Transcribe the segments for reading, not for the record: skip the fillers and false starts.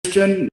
Christian.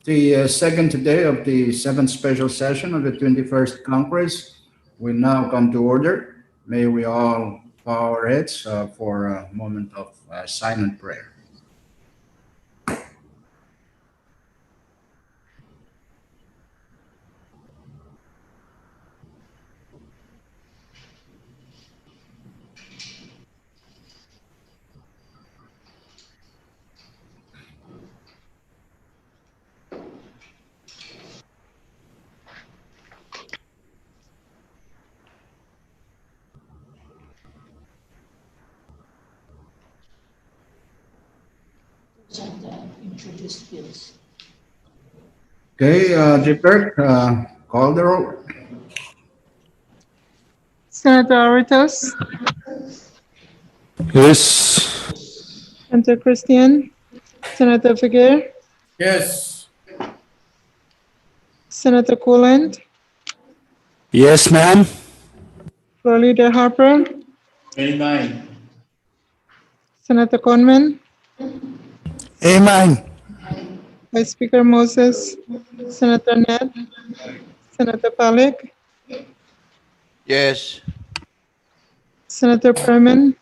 The second day of the seventh special session of the 21st Congress will now come to order. May we all bow our heads for a moment of silent prayer. Introduce bills. Okay, Jipper, call the roll. Senator Aritos, Yes. Senator Christian, Senator Figuer, Yes. Senator Coolant, Yes, ma'am. Floor Leader Harper, Amen. Senator Conman, Amen. Vice Speaker Moses, Senator Ned, Senator Pollack, Yes. Senator Perman,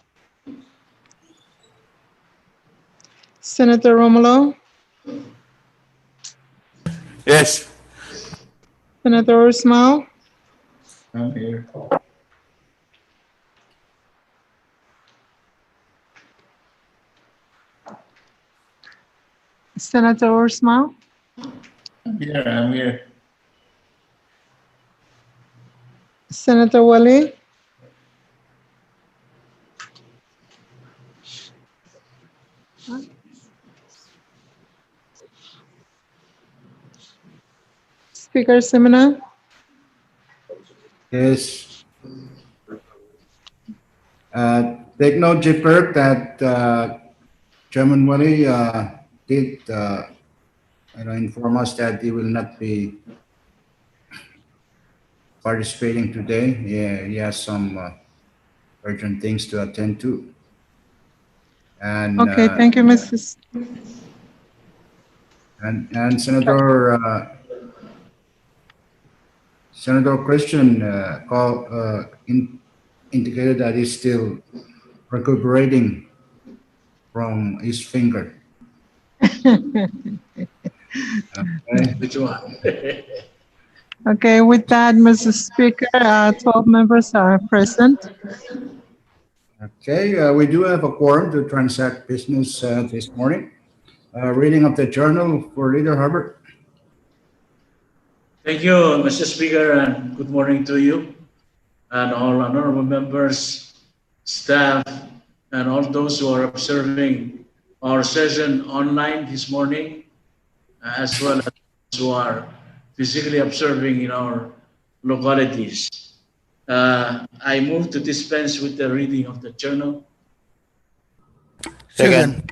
Senator Romulo, Yes. Senator Ismail, I'm here. Senator Ismail, I'm here. Senator Wale, Speaker Semina, Yes. Take note, Jipper, that Chairman Wali did inform us that he will not be participating today. Yeah, he has some urgent things to attend to. And okay, thank you, Mrs. And Senator Christian indicated that he's still recuperating from his finger. Okay. Which one? Okay, with that, Mr. Speaker, 12 members are present. Okay, we do have a quorum to transact business this morning. Reading of the journal for Leader Hubbard. Thank you, Mr. Speaker, and good morning to you and all honorable members, staff, and all those who are observing our session online this morning, as well as those who are physically observing in our localities. I move to dispense with the reading of the journal. Second.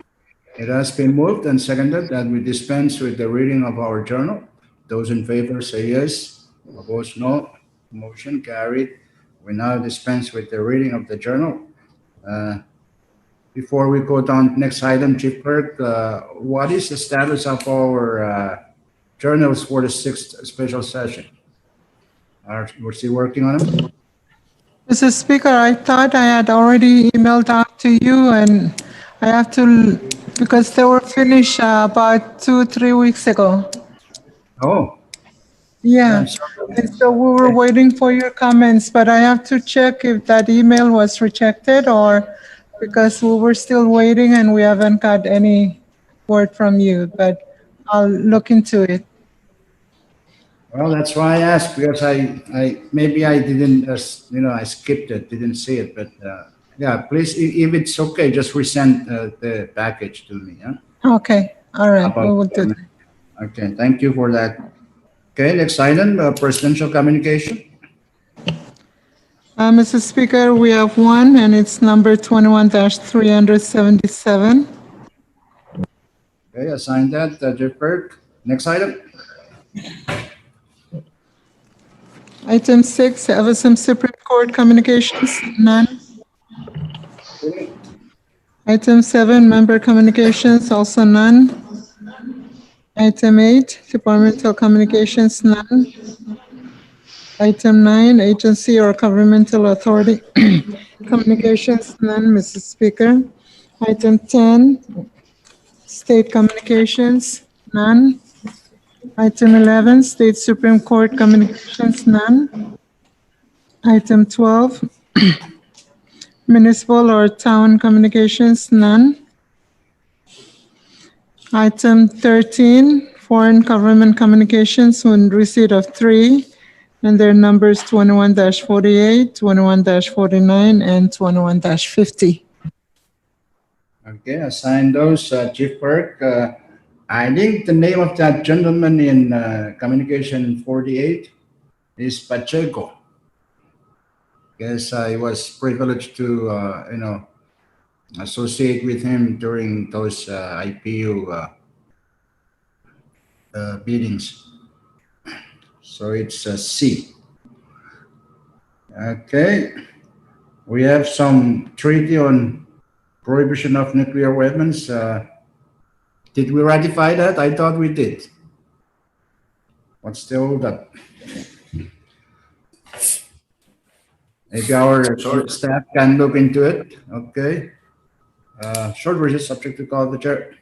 It has been moved and seconded that we dispense with the reading of our journal. Those in favor say yes. Opposed, no. Motion carried. We now dispense with the reading of the journal. Before we go down to next item, Chief Clerk, what is the status of our journals for the sixth special session? We're still working on them? Mr. Speaker, I thought I had already emailed out to you, and I have to, because they were finished about 3 weeks ago. Oh, Yeah, I'm sorry. and so we were waiting for your comments, but I have to check if that email was rejected or because we were still waiting and we haven't got any word from you, but I'll look into it. Well, that's why I asked because maybe I didn't, I skipped it, didn't see it. But yeah, please, if it's okay, just resend the package to me. Yeah? Okay, all right, we will do that. Okay, thank you for that. Okay, next item, presidential communication. Mr. Speaker, we have one, and it's number 21-377. Okay, assign that, Jeff Burke. Next item. Item 6, have some Supreme Court communications, none. Item 7, member communications, also none. Item 8, departmental communications, none. Item 9, agency or governmental authority communications, none, Mr. Speaker. Item 10, state communications, none. Item 11, state Supreme Court communications, none. Item 12, municipal or town communications, none. Item 13, foreign government communications in receipt of 3, and their numbers 21-48, 21-49, and 21-50. Okay, assign those, Chief Burke. I think the name of that gentleman in communication 48 is Pacheco. Yes, I was privileged to, associate with him during those IPU meetings. So it's a C. Okay. We have some treaty on prohibition of nuclear weapons. Did we ratify that? I thought we did. What's the hold up? Maybe our staff can look into it. Okay. Short version subject to call of the chair.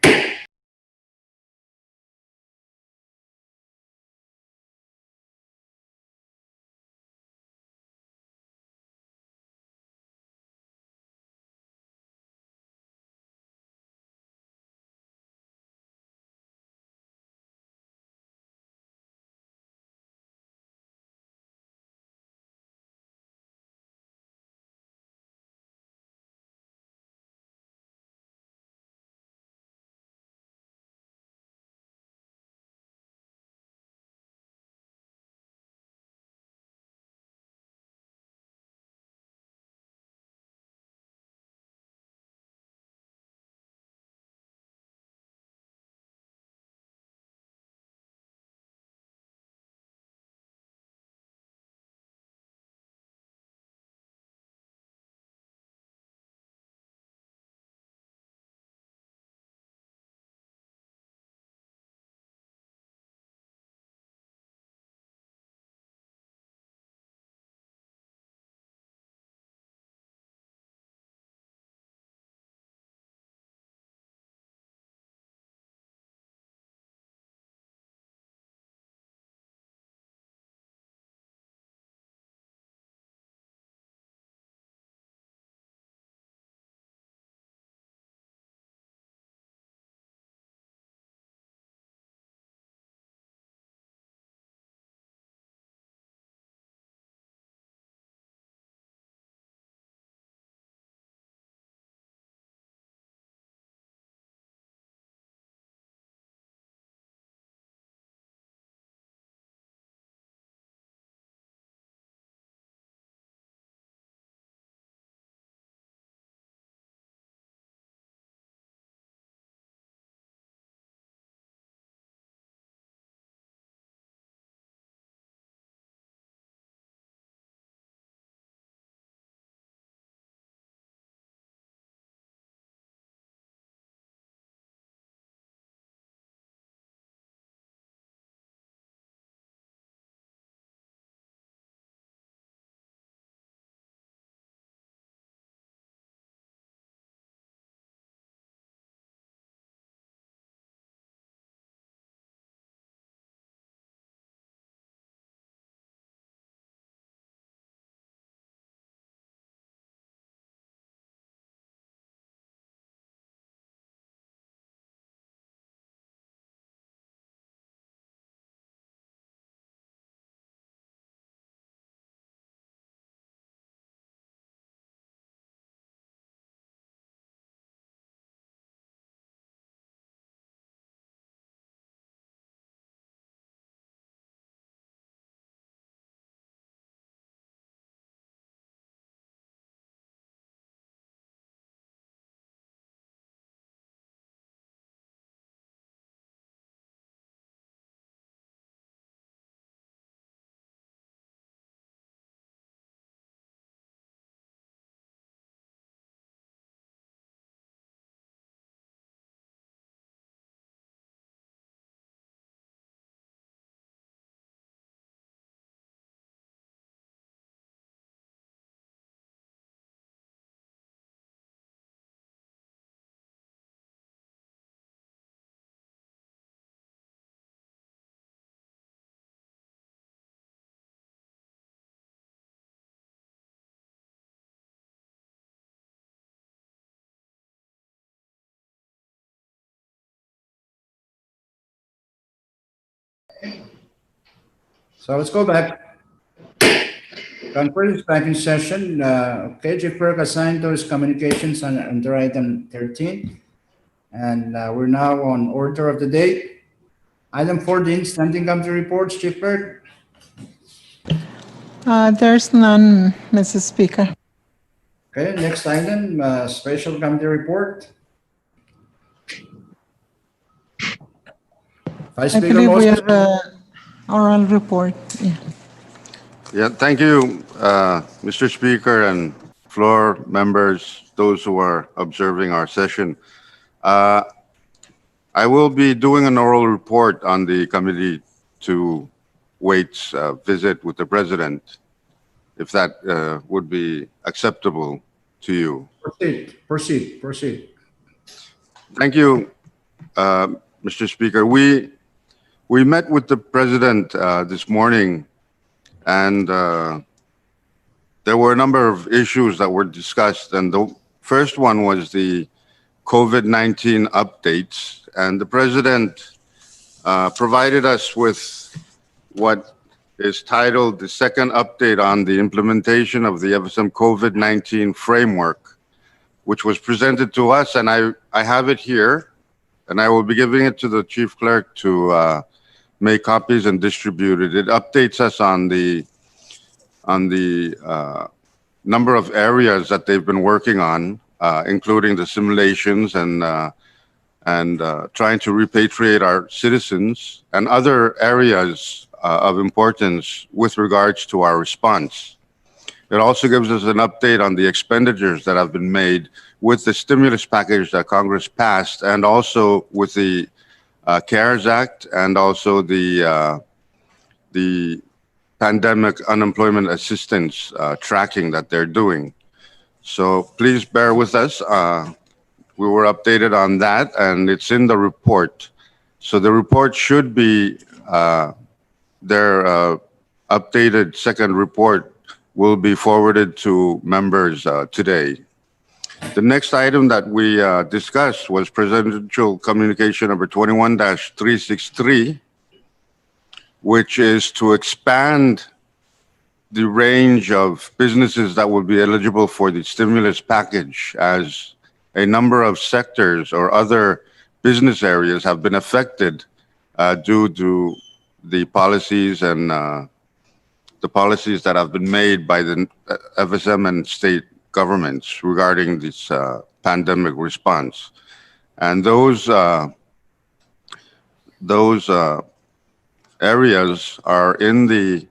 So let's go back. Conference back in session. Okay, Chief Clerk assigned to his communications under item 13. And we're now on order of the day. Item 14, standing committee reports, Chief Clerk. There's none, Mrs. Speaker. Okay, next item, special committee report. Vice I Speaker believe we Moses. have a oral report. Yeah. Yeah, thank you, Mr. Speaker and floor members, those who are observing our session. I will be doing an oral report on the committee to Wait's visit with the president, if that would be acceptable to you. Proceed. Thank you, Mr. Speaker. We met with the president this morning, and there were a number of issues that were discussed. And the first one was the COVID-19 updates. And the president provided us with what is titled the second update on the implementation of the FSM COVID-19 framework, which was presented to us. And I have it here, and I will be giving it to the chief clerk to make copies and distribute it. It updates us on the number of areas that they've been working on, including the simulations and trying to repatriate our citizens and other areas of importance with regards to our response. It also gives us an update on the expenditures that have been made with the stimulus package that Congress passed, and also with the CARES Act, and also the pandemic unemployment assistance tracking that they're doing. So please bear with us. We were updated on that, and it's in the report. So the report should be, their updated second report will be forwarded to members today. The next item that we discussed was Presidential Communication number 21-363, which is to expand the range of businesses that will be eligible for the stimulus package, as a number of sectors or other business areas have been affected due to the policies and the policies that have been made by the FSM and state governments regarding this pandemic response. And those areas are in the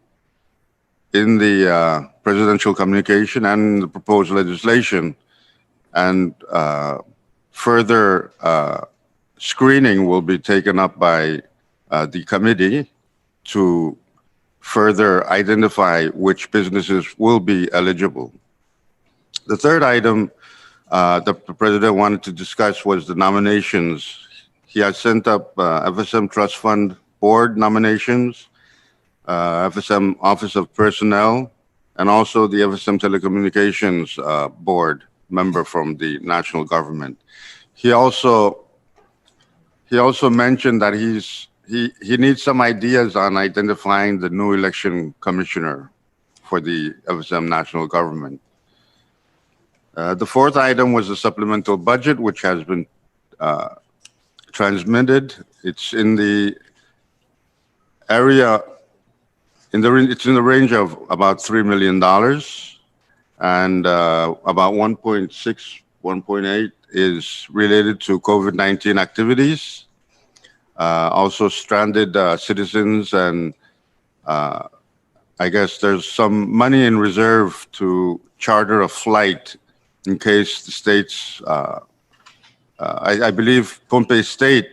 presidential communication and the proposed legislation, and further screening will be taken up by the committee to further identify which businesses will be eligible. The third item that the president wanted to discuss was the nominations. He has sent up FSM Trust Fund Board nominations, FSM Office of Personnel, and also the FSM Telecommunications Board member from the national government. He also mentioned that he needs some ideas on identifying the new election commissioner for the FSM national government. The fourth item was the supplemental budget, which has been transmitted. It's in the area, it's in the range of about $3 million, and about 1.6, 1.8 is related to COVID-19 activities. Also stranded citizens, and I guess there's some money in reserve to charter a flight in case the states, I believe Pohnpei State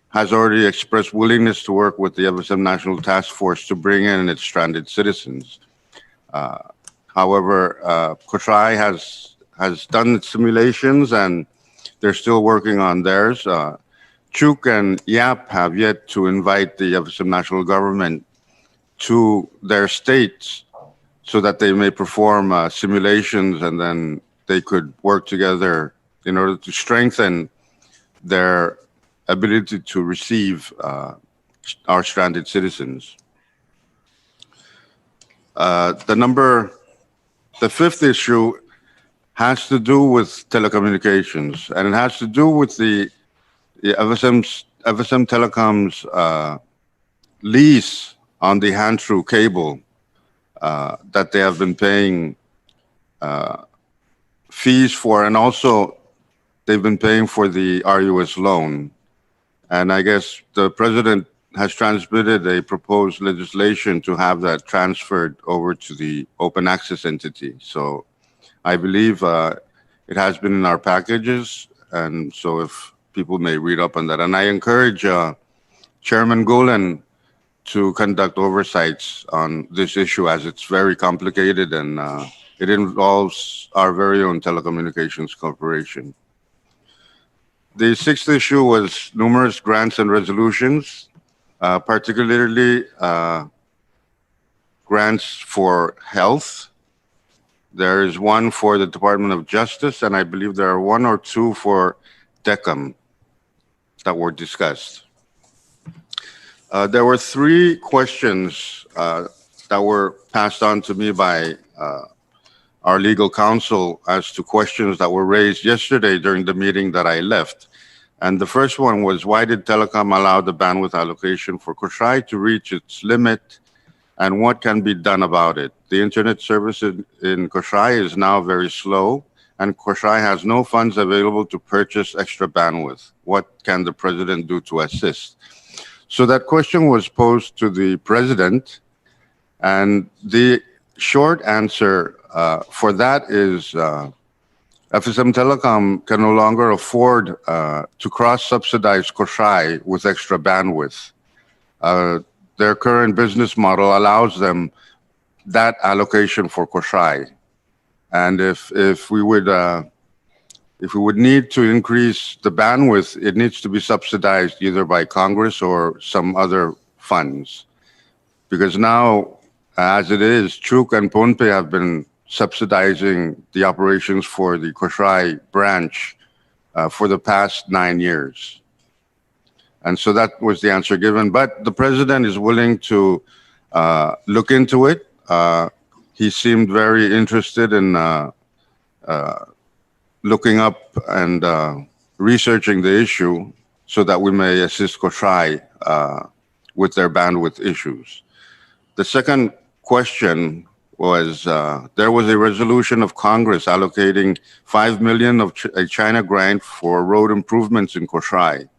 has already expressed willingness to work with the FSM National Task Force to bring in its stranded citizens. However, Kotrai has done its simulations, and they're still working on theirs. Chuk and Yap have yet to invite the FSM national government to their states so that they may perform simulations, and then they could work together in order to strengthen their ability to receive our stranded citizens. The fifth issue has to do with telecommunications, and it has to do with the FSM Telecom's lease on the hand-through cable that they have been paying fees for, and also they've been paying for the RUS loan. And I guess the president has transmitted a proposed legislation to have that transferred over to the open access entity. So I believe it has been in our packages, and so if people may read up on that. And I encourage Chairman Gulen to conduct oversights on this issue, as it's very complicated and it involves our very own telecommunications corporation. The sixth issue was numerous grants and resolutions, particularly grants for health. There is one for the Department of Justice, and I believe there are one or two for DECOM that were discussed. There were three questions that were passed on to me by our legal counsel as to questions that were raised yesterday during the meeting that I left. And the first one was, why did Telecom allow the bandwidth allocation for Koshai to reach its limit, and what can be done about it? The internet service in Koshai is now very slow, and Koshai has no funds available to purchase extra bandwidth. What can the president do to assist? So that question was posed to the president, and the short answer for that is FSM Telecom can no longer afford to cross-subsidize Koshai with extra bandwidth. Their current business model allows them that allocation for Koshai, and if we would need to increase the bandwidth, it needs to be subsidized either by Congress or some other funds. Because now, as it is, Truk and Ponpe have been subsidizing the operations for the Koshai branch for the past 9 years. And so that was the answer given. But the president is willing to look into it. He seemed very interested in looking up and researching the issue so that we may assist Koshai with their bandwidth issues. The second question was, there was a resolution of Congress allocating 5 million of a China grant for road improvements in Koshai.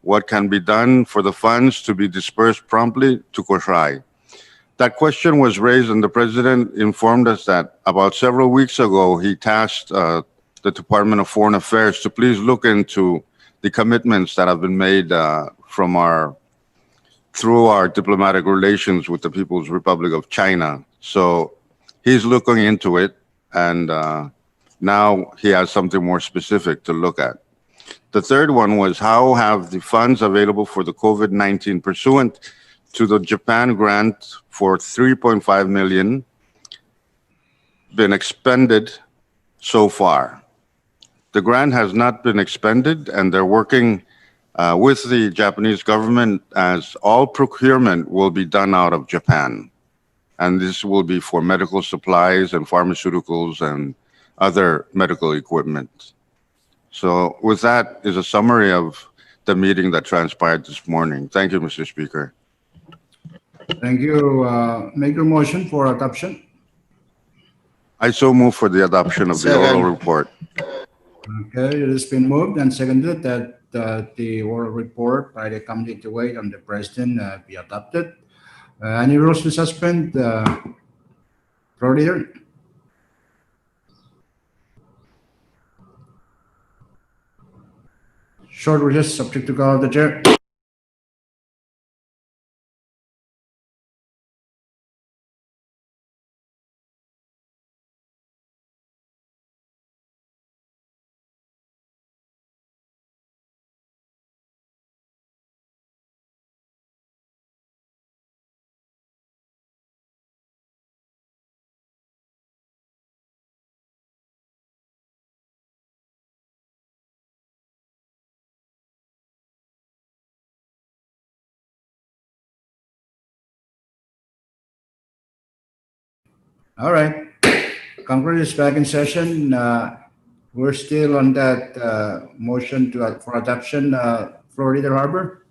What can be done for the funds to be dispersed promptly to Koshai? That question was raised, and the president informed us that about several weeks ago, he tasked the Department of Foreign Affairs to please look into the commitments that have been made through our diplomatic relations with the People's Republic of China. So he's looking into it, and now he has something more specific to look at. The third one was, how have the funds available for the COVID-19 pursuant to the Japan grant for 3.5 million been expended so far? The grant has not been expended, and they're working with the Japanese government, as all procurement will be done out of Japan. And this will be for medical supplies and pharmaceuticals and other medical equipment. So with that is a summary of the meeting that transpired this morning. Thank you, Mr. Speaker. Thank you. Make your motion for adoption. I so move for the adoption of the oral Second. report. Okay, it has been moved and seconded that the oral report by the Committee to Wait on the President be adopted. Any rules to suspend? Floor leader? Short recess subject to call of the chair. All right. Congress is back in session. We're still on that motion for adoption. Floor Leader Harbor.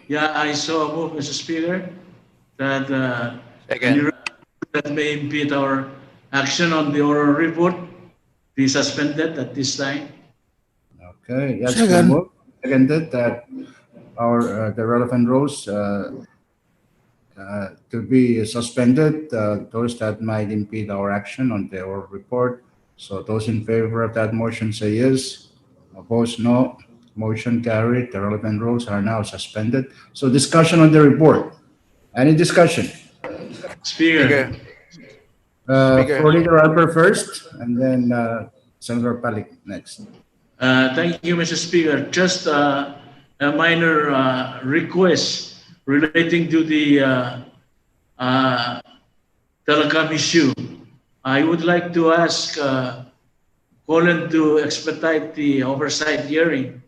Yeah, I saw a move, Mr. Speaker, that any Second. that may impede our action on the oral report be suspended at this time. Okay, that's been Second. moved. Seconded that our the relevant rules to be suspended. Those that might impede our action on the oral report. So those in favor of that motion say yes. Opposed, no. Motion carried. The relevant rules are now suspended. So discussion on the report. Any discussion? Speaker, Speaker. Speaker. Floor Leader Albert first, and then Senator Palik next. thank you, Mr. Speaker. Just a minor request relating to the telecom issue. I would like to ask Colin to expedite the oversight hearing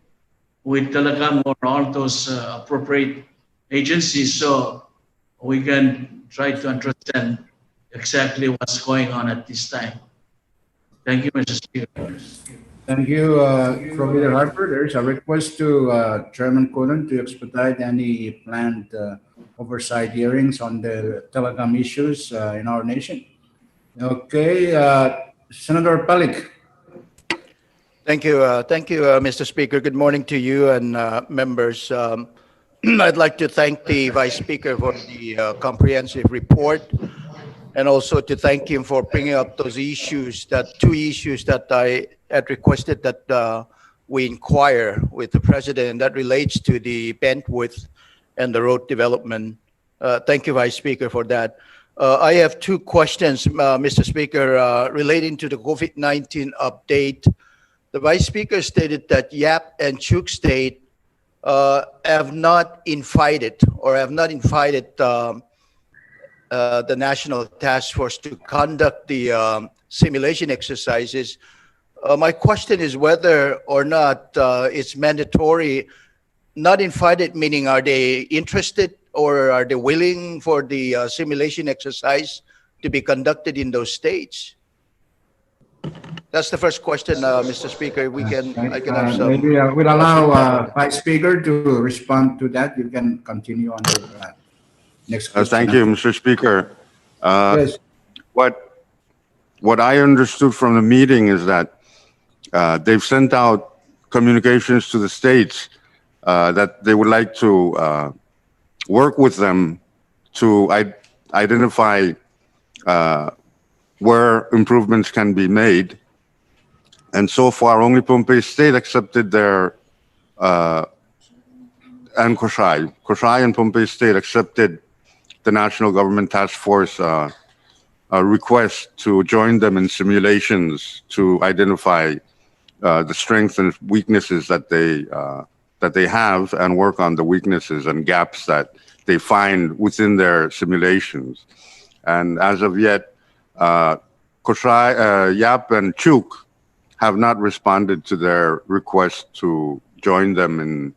with telecom or all those appropriate agencies so we can try to understand exactly what's going on at this time. Thank you, Mr. Speaker. Thank you, Floor Leader Harper. There's a request to Chairman Cullen to expedite any planned oversight hearings on the telecom issues in our nation. Okay, Senator Palik. Thank you. Thank you, Mr. Speaker. Good morning to you and members. I'd like to thank the Vice Speaker for the comprehensive report and also to thank him for bringing up those issues, two issues that I had requested that we inquire with the President, and that relates to the bandwidth and the road development. Thank you, Vice Speaker, for that. I have two questions, Mr. Speaker, relating to the COVID-19 update. The Vice Speaker stated that Yap and Chuk State have not invited the National Task Force to conduct the simulation exercises. My question is whether or not it's mandatory, not invited, meaning are they interested or are they willing for the simulation exercise to be conducted in those states? That's the first question, Mr. Speaker. I can have some. Maybe we'll allow Vice Speaker to respond to that. You can continue on the next question. Thank you, Mr. Speaker. Yes. What I understood from the meeting is that they've sent out communications to the states that they would like to work with them to identify where improvements can be made. And so far, only Pohnpei State accepted their, and Koshai and Pohnpei State accepted the National Government Task Force request to join them in simulations to identify the strengths and weaknesses that they have and work on the weaknesses and gaps that they find within their simulations. And as of yet, Koshai, Yap and Chuk have not responded to their request to join them in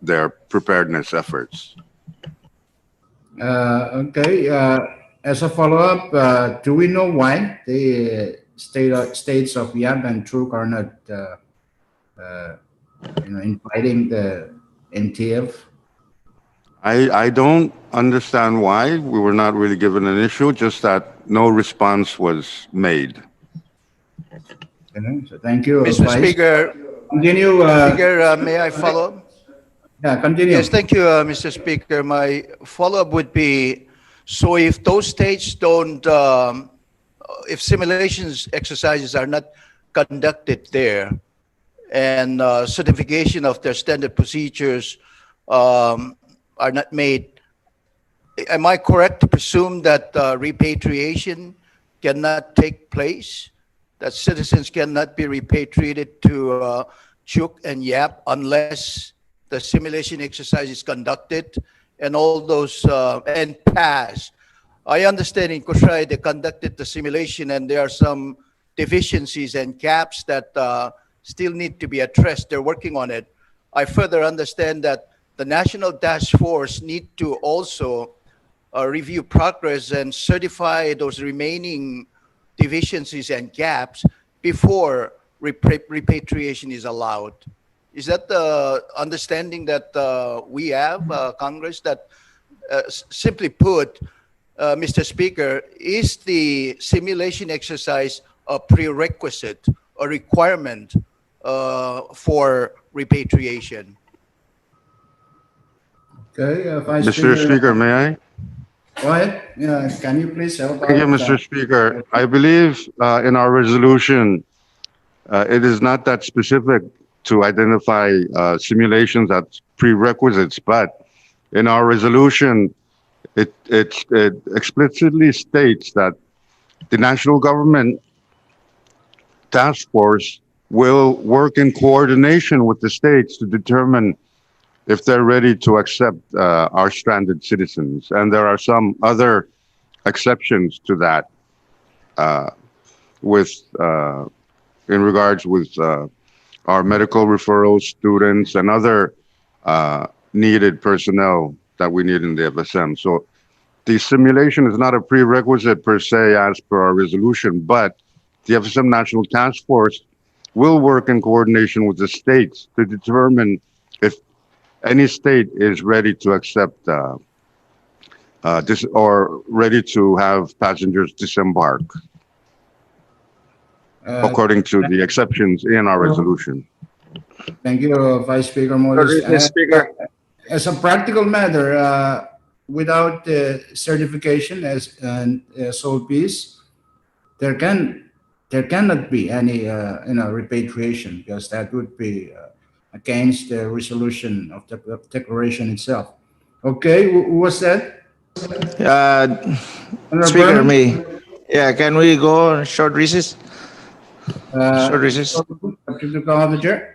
their preparedness efforts. Okay. As a follow-up, do we know why the states of Yap and Truk are not inviting the NTF? I don't understand why. We were not really given an issue, just that no response was made. Okay, so thank you, Mr. Vice. Speaker, Continue. Speaker, may I follow up? Yeah, continue. Yes, thank you, Mr. Speaker. My follow-up would be, so if those states don't, if simulations exercises are not conducted there and certification of their standard procedures are not made, am I correct to presume that repatriation cannot take place? That citizens cannot be repatriated to Chuk and Yap unless the simulation exercise is conducted and all those and passed. I understand in Koshai they conducted the simulation and there are some deficiencies and gaps that still need to be addressed. They're working on it. I further understand that the National Task Force need to also review progress and certify those remaining deficiencies and gaps before repatriation is allowed. Is that the understanding that we have, Congress, that simply put, Mr. Speaker, is the simulation exercise a prerequisite, a requirement for repatriation? Okay, Vice Mr. Speaker, Speaker, may I? go ahead. Yeah, can you please help Thank you, out? Mr. Speaker. I believe in our resolution, it is not that specific to identify simulations as prerequisites, but in our resolution, it explicitly states that the national government task force will work in coordination with the states to determine if they're ready to accept our stranded citizens. And there are some other exceptions to that with in regards with our medical referrals, students, and other needed personnel that we need in the FSM. So the simulation is not a prerequisite per se as per our resolution, but the FSM National Task Force will work in coordination with the states to determine if any state is ready to accept this or ready to have passengers disembark according to the exceptions in our resolution. Thank you, Vice Speaker Modis. Mr. Speaker. As a practical matter, without certification as an SOPs, there cannot be any repatriation because that would be against the resolution of the declaration itself. Okay, who was that? Uh, Honorable Speaker, Berman? can we go on short recess? Short recess. Up to the call of the chair.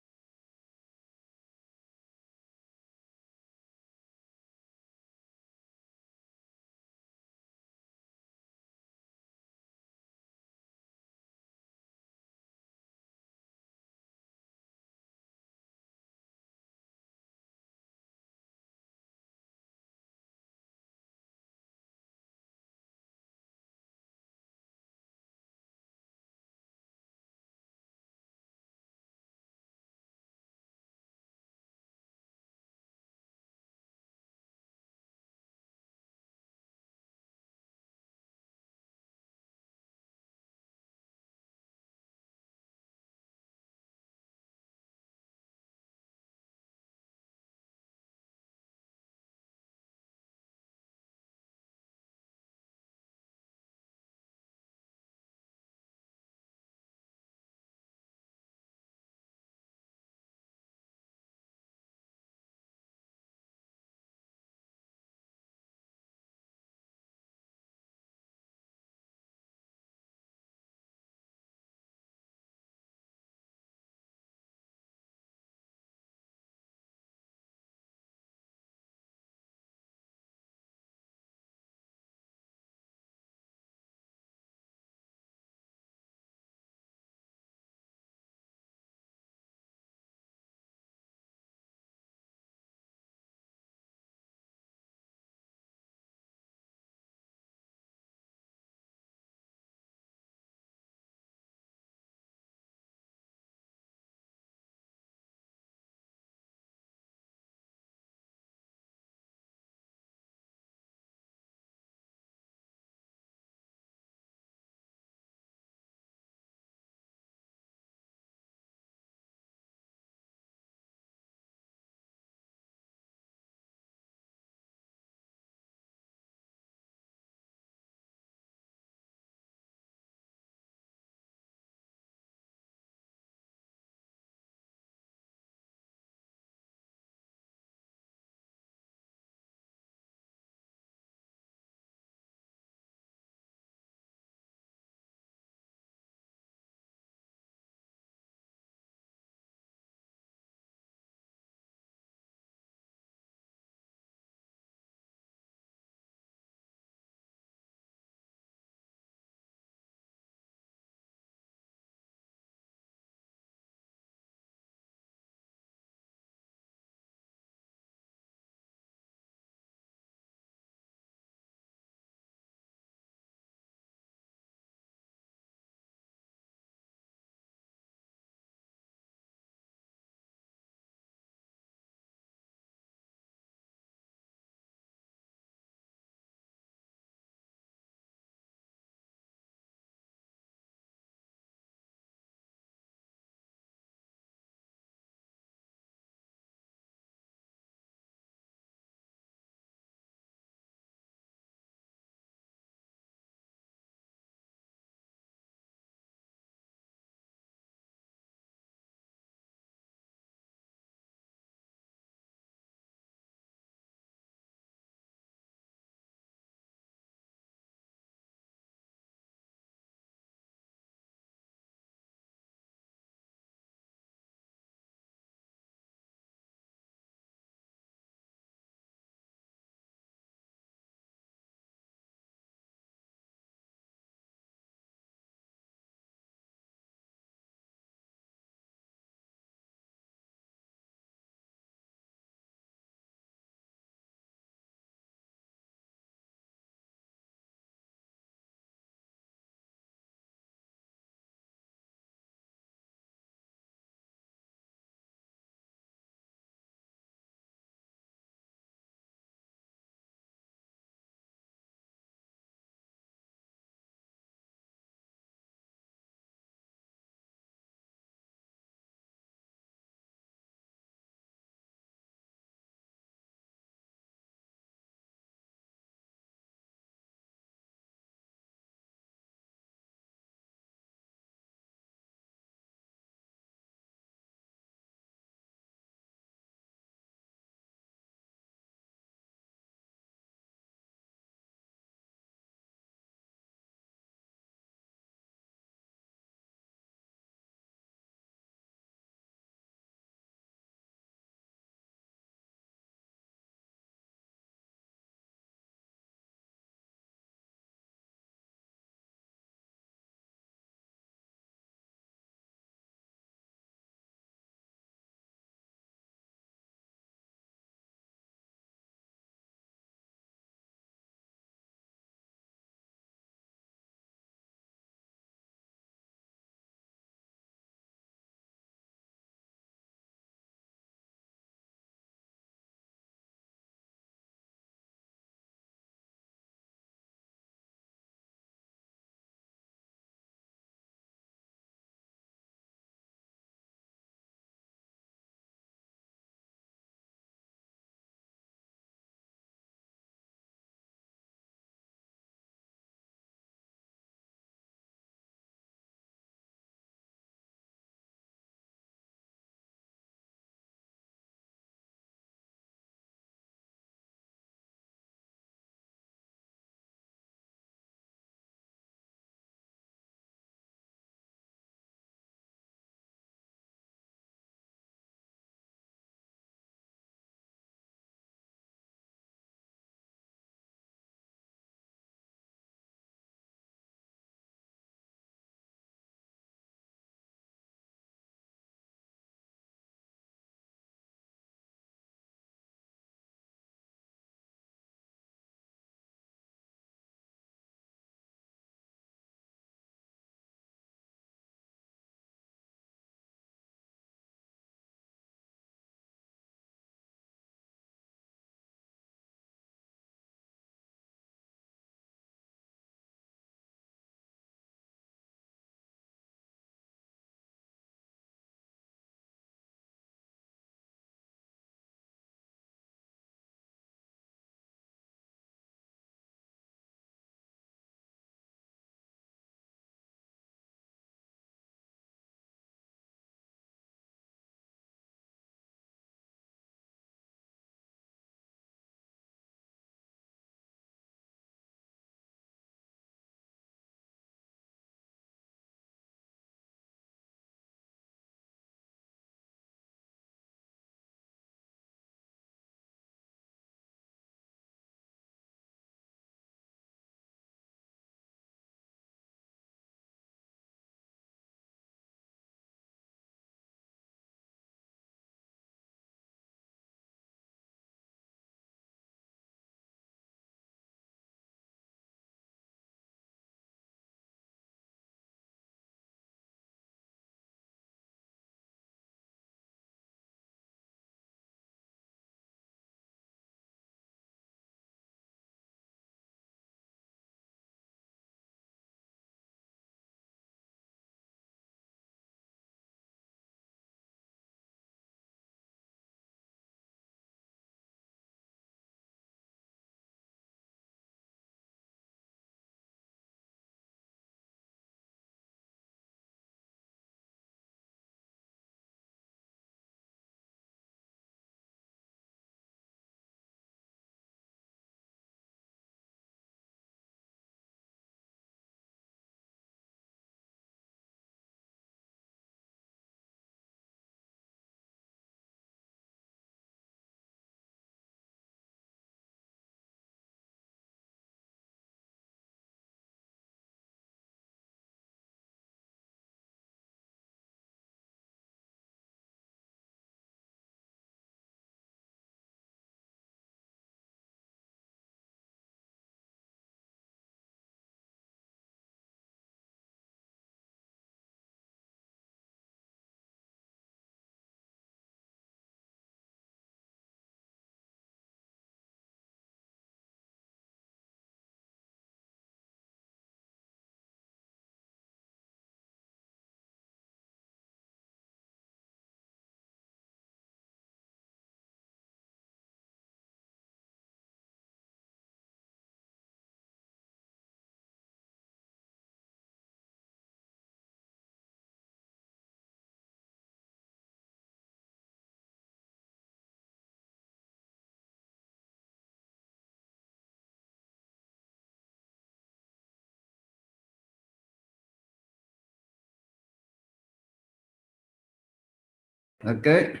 Okay.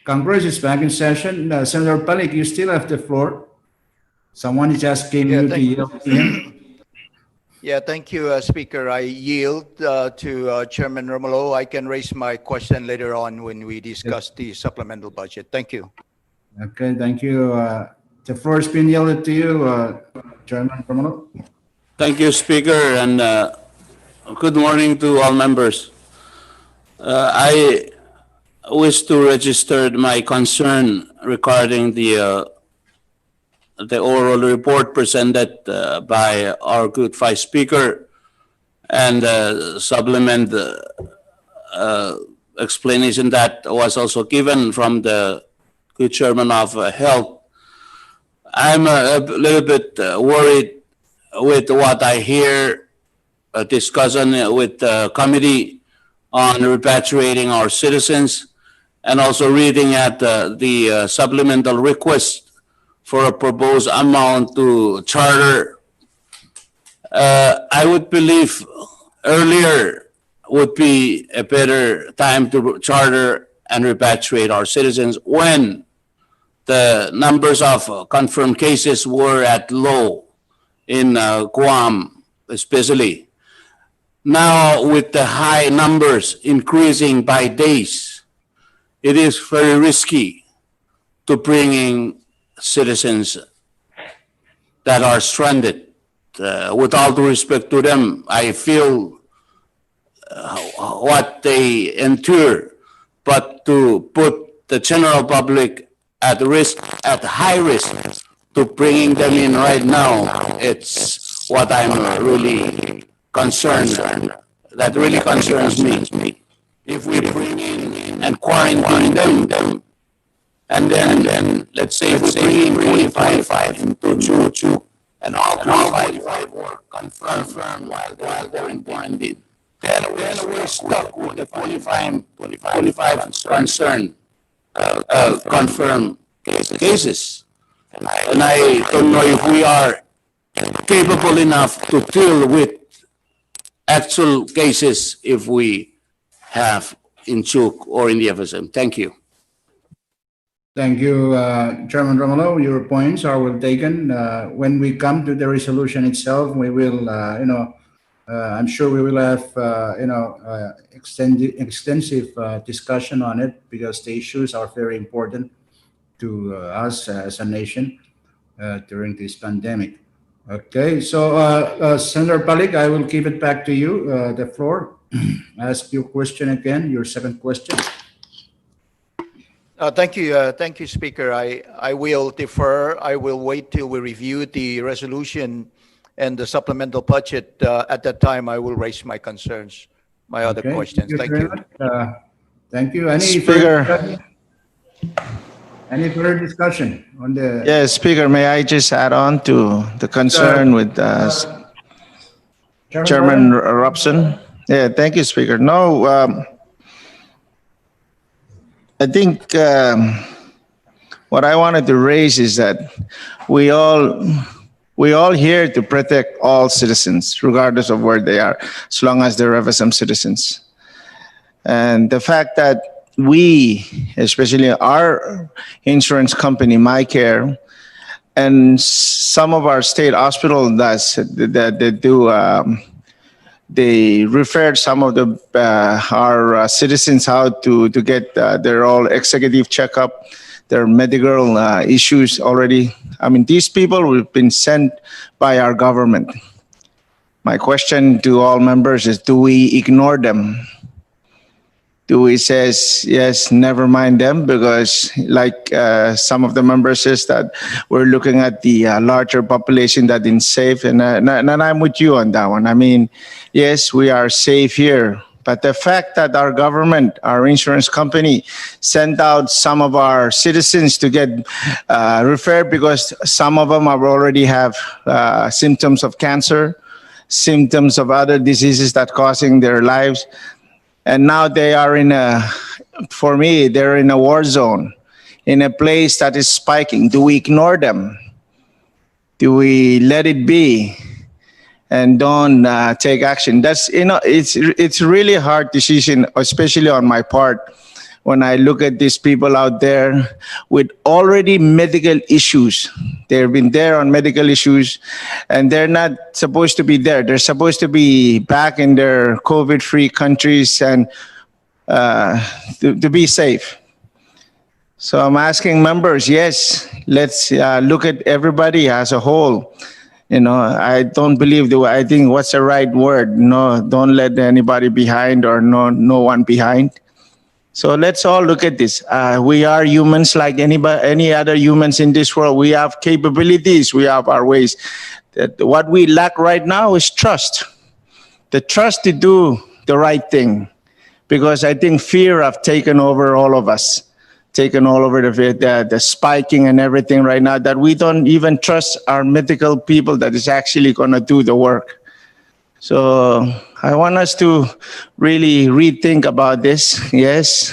Congress is back in session. Senator Palik, you still have the floor. Someone is asking Yeah, you to yield to him. Yeah, thank you, Speaker. I yield to Chairman Romulo. I can raise my question later on when we discuss the supplemental budget. Thank you. Okay, thank you. The floor has been yielded to you, Chairman Romulo. Thank you, Speaker, and good morning to all members. I wish to register my concern regarding the oral report presented by our good Vice Speaker and supplement explanation that was also given from the good Chairman of Health. I'm a little bit worried with what I hear discussion with the committee on repatriating our citizens, and also reading at the supplemental request for a proposed amount to charter. I would believe earlier would be a better time to charter and repatriate our citizens when the numbers of confirmed cases were at low in Guam, especially. Now, with the high numbers increasing by days, it is very risky to bring in citizens that are stranded. With all due respect to them, I feel what they endure, but to put the general public at risk, at high risk, to bringing them in right now, it's what I'm really concerned. That really concerns me. If we bring in and quarantine them, and then let's say we bring in 25 into Chu, and all 25 were confirmed while they're in quarantine, then we're stuck with the 25 concerned confirmed cases. And I don't know if we are capable enough to deal with actual cases if we have in Chuk or in the FSM. Thank you. Thank you, Chairman Romulo. Your points are well taken. When we come to the resolution itself, we will, I'm sure we will have, extensive discussion on it, because the issues are very important to us as a nation during this pandemic. Okay, so Senator Palik, I will give it back to you, the floor. Ask your question again, your second question. Thank you, Speaker. I will defer. I will wait till we review the resolution and the supplemental budget. At that time, I will raise my concerns, my other Okay, questions. Thank very you. much. Thank you. Speaker. Any further discussion on the? Yes, Speaker, may I just add on to the concern with Chairman Robson? Yeah, thank you, Speaker. No, I think what I wanted to raise is that we all here to protect all citizens, regardless of where they are, as long as they're FSM citizens. And the fact that we, especially our insurance company, MyCare, and some of our state hospitals they referred some of our citizens out to get their all executive checkup, their medical issues already. I mean, these people have been sent by our government. My question to all members is, do we ignore them? Do we say, yes, never mind them? Because like some of the members says that we're looking at the larger population that is safe. And I'm with you on that one. I mean, yes, we are safe here. But the fact that our government, our insurance company, sent out some of our citizens to get referred because some of them already have symptoms of cancer, symptoms of other diseases that causing their lives. And now they are for me, they're in a war zone, in a place that is spiking. Do we ignore them? Do we let it be? and don't take action. That's, it's really a hard decision, especially on my part, when I look at these people out there with already medical issues. They've been there on medical issues, and they're not supposed to be there. They're supposed to be back in their COVID-free countries and to be safe. So I'm asking members, yes, let's look at everybody as a whole. I don't believe I think what's the right word? No, don't let anybody behind, or no one behind. So let's all look at this. We are humans like any other humans in this world. We have capabilities. We have our ways. What we lack right now is trust. The trust to do the right thing. Because I think fear have taken over all of us. Taken all over the spiking and everything right now, that we don't even trust our medical people that is actually going to do the work. So I want us to really rethink about this. Yes,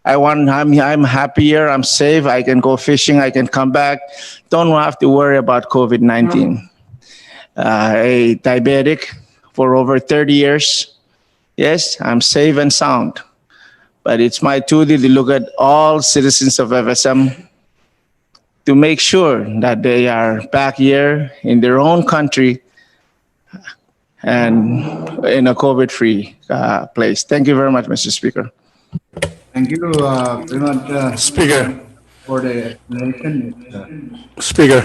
I'm happier, I'm safe, I can go fishing, I can come back. Don't have to worry about COVID-19. A diabetic for over 30 years. Yes, I'm safe and sound. But it's my duty to look at all citizens of FSM to make sure that they are back here in their own country and in a COVID-free place. Thank you very much, Mr. Speaker. Thank you very much, Speaker. for the explanation. Speaker.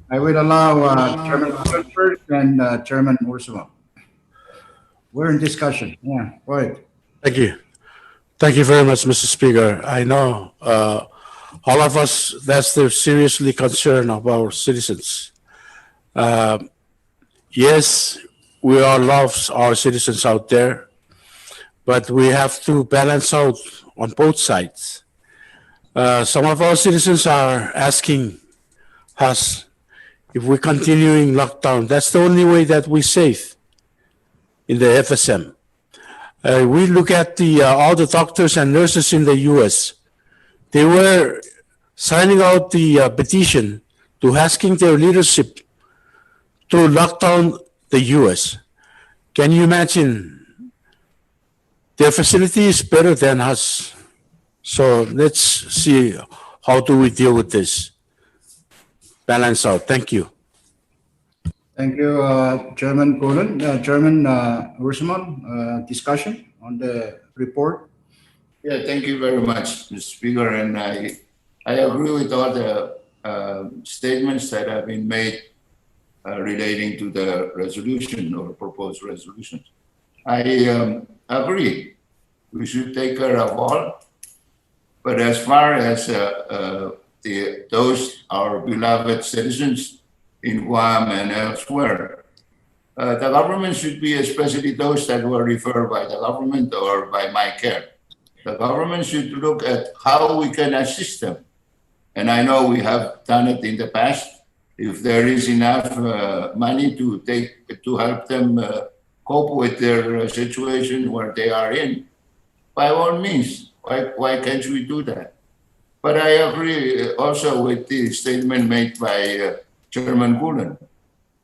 I will allow Chairman Cullen first and Chairman Ursula. We're in discussion. Yeah, go ahead. Thank you. Thank you very much, Mr. Speaker. I know all of us, they're seriously concerned of our citizens. Yes, we all love our citizens out there, but we have to balance out on both sides. Some of our citizens are asking us if we're continuing lockdown. That's the only way that we're safe in the FSM. We look at all the doctors and nurses in the U.S. They were signing out the petition to asking their leadership to lock down the U.S. Can you imagine? Their facility is better than us. So let's see how do we deal with this. Balance out. Thank you. Thank you, Chairman Cullen. Chairman Ursula, discussion on the report. Yeah, thank you very much, Mr. Speaker. And I agree with all the statements that have been made relating to the resolution or proposed resolution. I agree. We should take care of all. But as far as those our beloved citizens in Guam and elsewhere, the government should be, especially those that were referred by the government or by my care. The government should look at how we can assist them. And I know we have done it in the past. If there is enough money to help them cope with their situation where they are in, by all means, why can't we do that? But I agree also with the statement made by Chairman Cullen.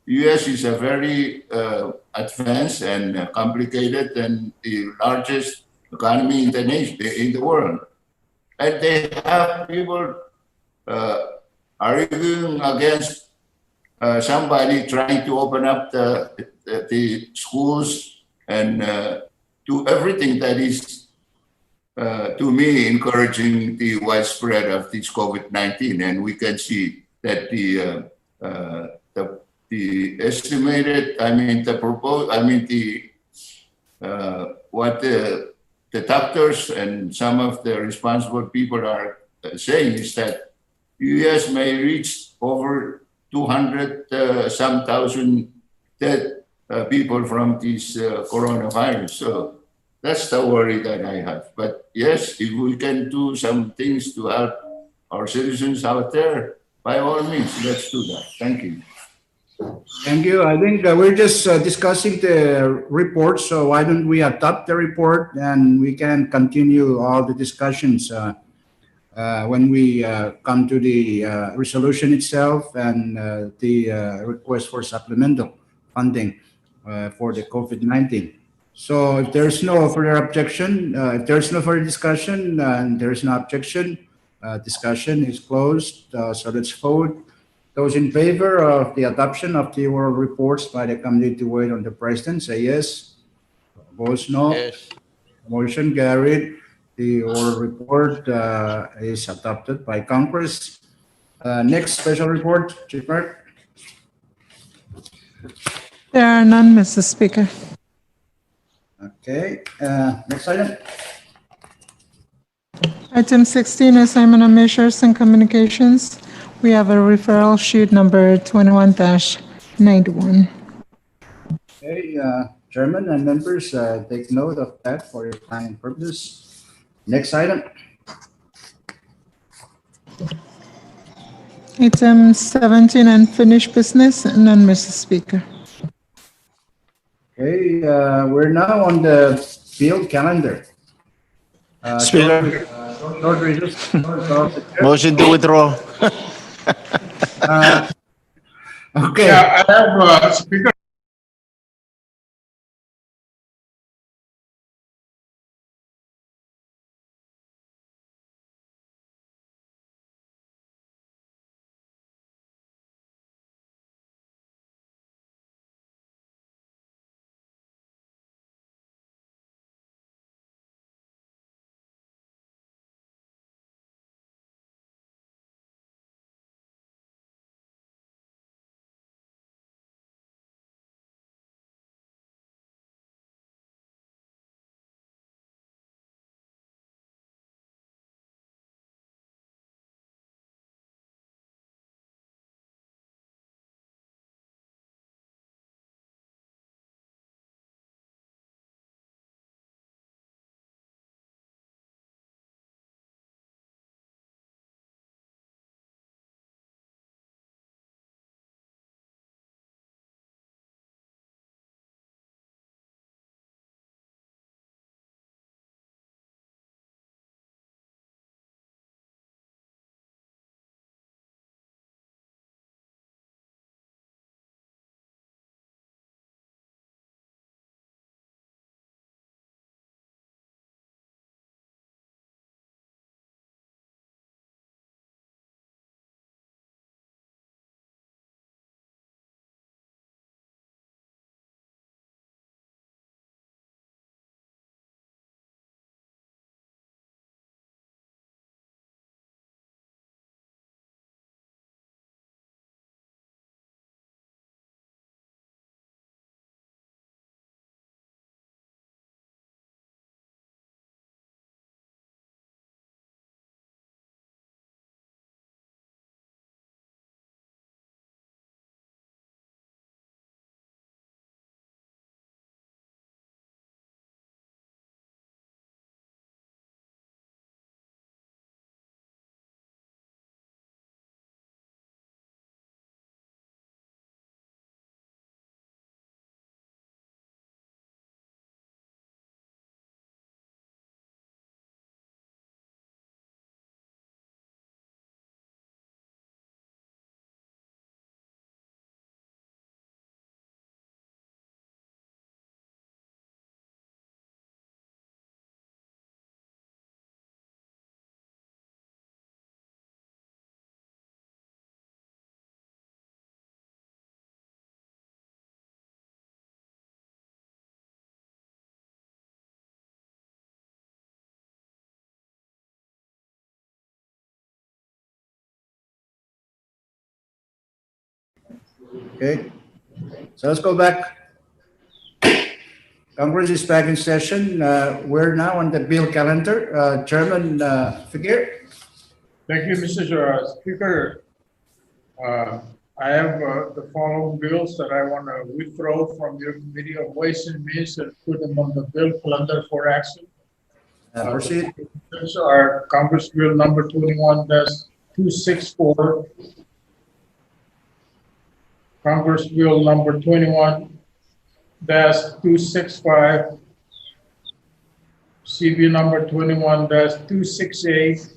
U.S. is a very advanced and complicated and the largest economy in the world. And they have people arguing against somebody trying to open up the schools and do everything that is, to me, encouraging the widespread of this COVID-19. And we can see that the estimated, what the doctors and some of the responsible people are saying is that U.S. may reach over 200 some thousand dead people from this coronavirus. So that's the worry that I have. But yes, if we can do some things to help our citizens out there, by all means, let's do that. Thank you. Thank you. I think we're just discussing the report, so why don't we adopt the report and we can continue all the discussions when we come to the resolution itself and the request for supplemental funding. for the COVID-19. So if there's no further objection, if there's no further discussion and there's no objection, discussion is closed. So let's vote. Those in favor of the adoption of the oral reports by the committee to wait on the president, say yes. Opposed, no. Yes. Motion carried. The oral report is adopted by Congress. Next special report, Chief Clerk. There are none, Mr. Speaker. Okay, next item. Item 16, assignment of measures and communications. We have a referral sheet number 21-91. Okay, Chairman and members, take note of that for your planning purposes. Next item. Item 17, unfinished business, none, Mr. Speaker. Okay, we're now on the bill calendar. Speaker. Short readers. Motion to withdraw. Okay, Yeah, I have, Speaker. okay. So let's go back. Congress is back in session. We're now on the bill calendar. Chairman Figuer. Thank you, Mr. Speaker. I have the following bills that I want to withdraw from your Committee of Ways and Means and put them on the bill calendar for action. Proceed. These are Congress Bill number 21-264, Congress Bill number 21-265, CB number 21-268,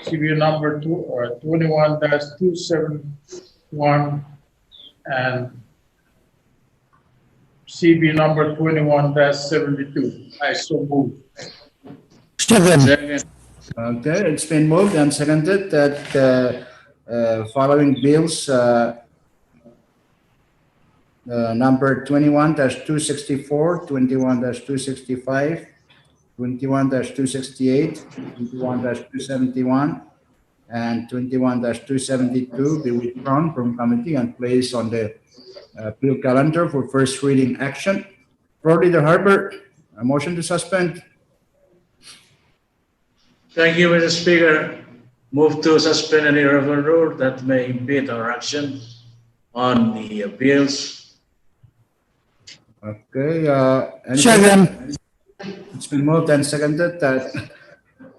CB number 21-271, and CB number 21-72. I so move. Second. Second. Okay, it's been moved and seconded that following bills number 21-264, 21-265, 21-268, 21-271, and 21-272 be withdrawn from committee and placed on the bill calendar for first reading action. Floor Leader Harbert, a motion to suspend. Thank you, Mr. Speaker. Move to suspend any relevant rule that may impede our action on the bills. Okay, Second. it's been moved and seconded that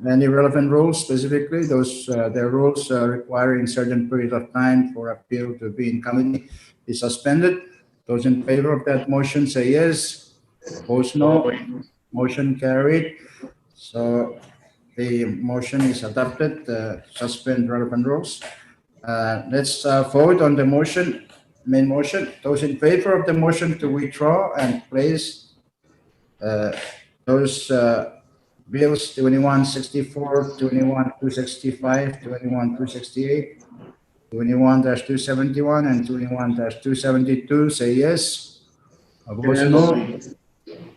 any relevant rules, specifically those, the rules requiring certain period of time for appeal to be in committee, be suspended. Those in favor of that motion say yes. Opposed, no. Motion carried. So the motion is adopted, suspend relevant rules. Let's vote on the motion, main motion. Those in favor of the motion to withdraw and place those bills 2164, 21-265, 21-268, 21-271, and 21-272 say yes. Opposed, no.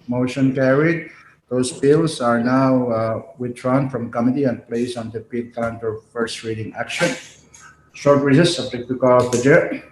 Motion carried. Those bills are now withdrawn from committee and placed on the bill calendar first reading action. Short recess subject to call of the chair.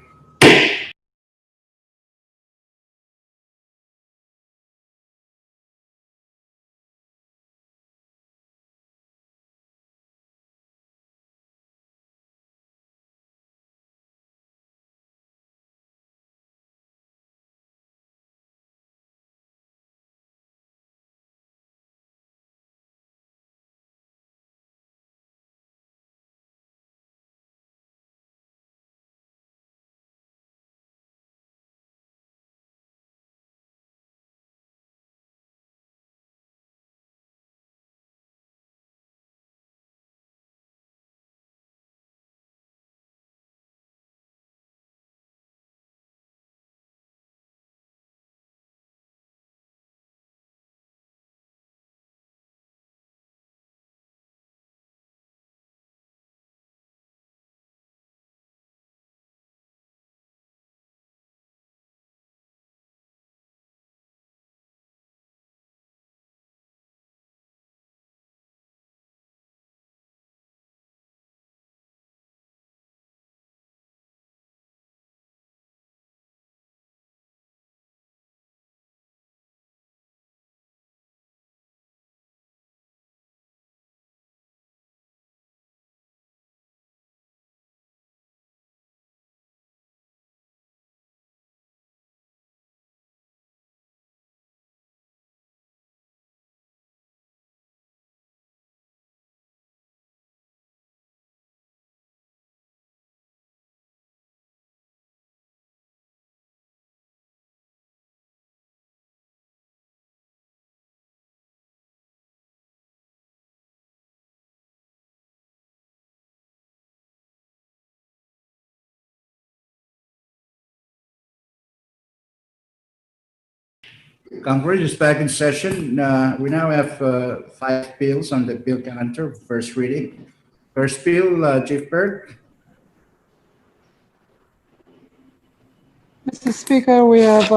Congress is back in session. We now have 5 bills on the bill calendar, first reading. First bill, Chief Berg. Mr. Speaker, we have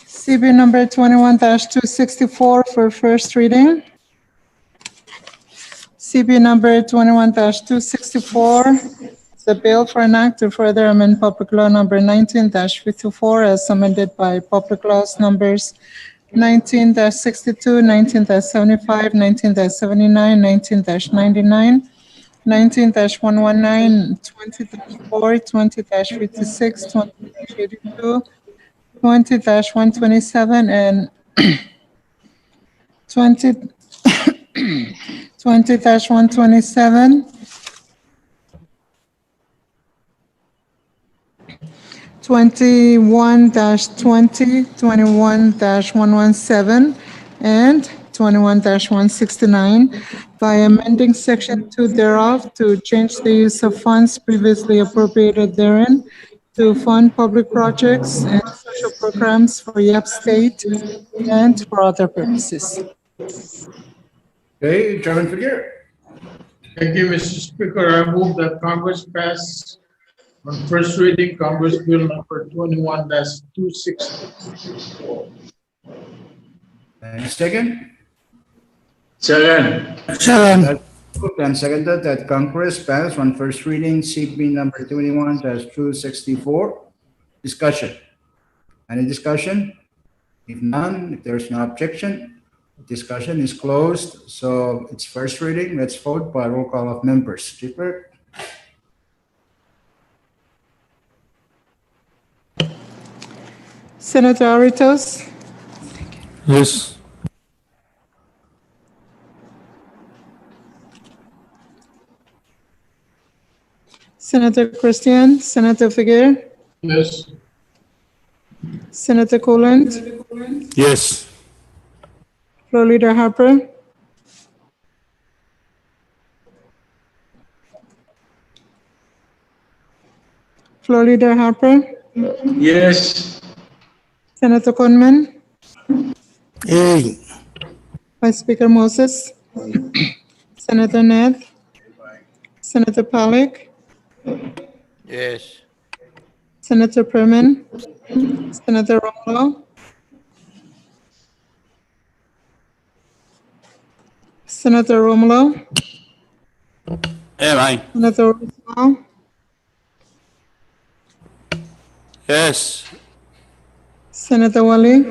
CB number 21-264 for first reading. CB number 21-264 is a bill for an act to further amend Public Law number 19-54 as amended by Public Laws numbers 19-62, 19-75, 19-79, 19-99, 19-119, 20-4, 20-56, 20-82, 20-127, and 20-127, 21-20, 21-117, and 21-169 by amending Section 2 thereof to change the use of funds previously appropriated therein to fund public projects and social programs for Yap State and for other purposes. Okay, Chairman Figueroa. Thank you, Mr. Speaker. I move that Congress pass on first reading Congress Bill number 21-260. And second? Second. Second. That's moved and seconded that Congress pass on first reading CB number 21-264. Discussion. Any discussion? If none, if there's no objection, discussion is closed. So it's first reading. Let's vote by roll call of members. Chief Clerk? Senator Aritos, Yes. Senator Christian, Senator Figueroa, Yes. Senator Coland, Yes. Floor Leader Harper, Floor Leader Harper, Yes. Senator Conman, Yay. Vice Speaker Moses, Senator Ned, Senator Pollack, Yes. Senator Perman, Senator Romulo, Senator Romulo, Am I? Senator Romulo, Yes. Senator Wally,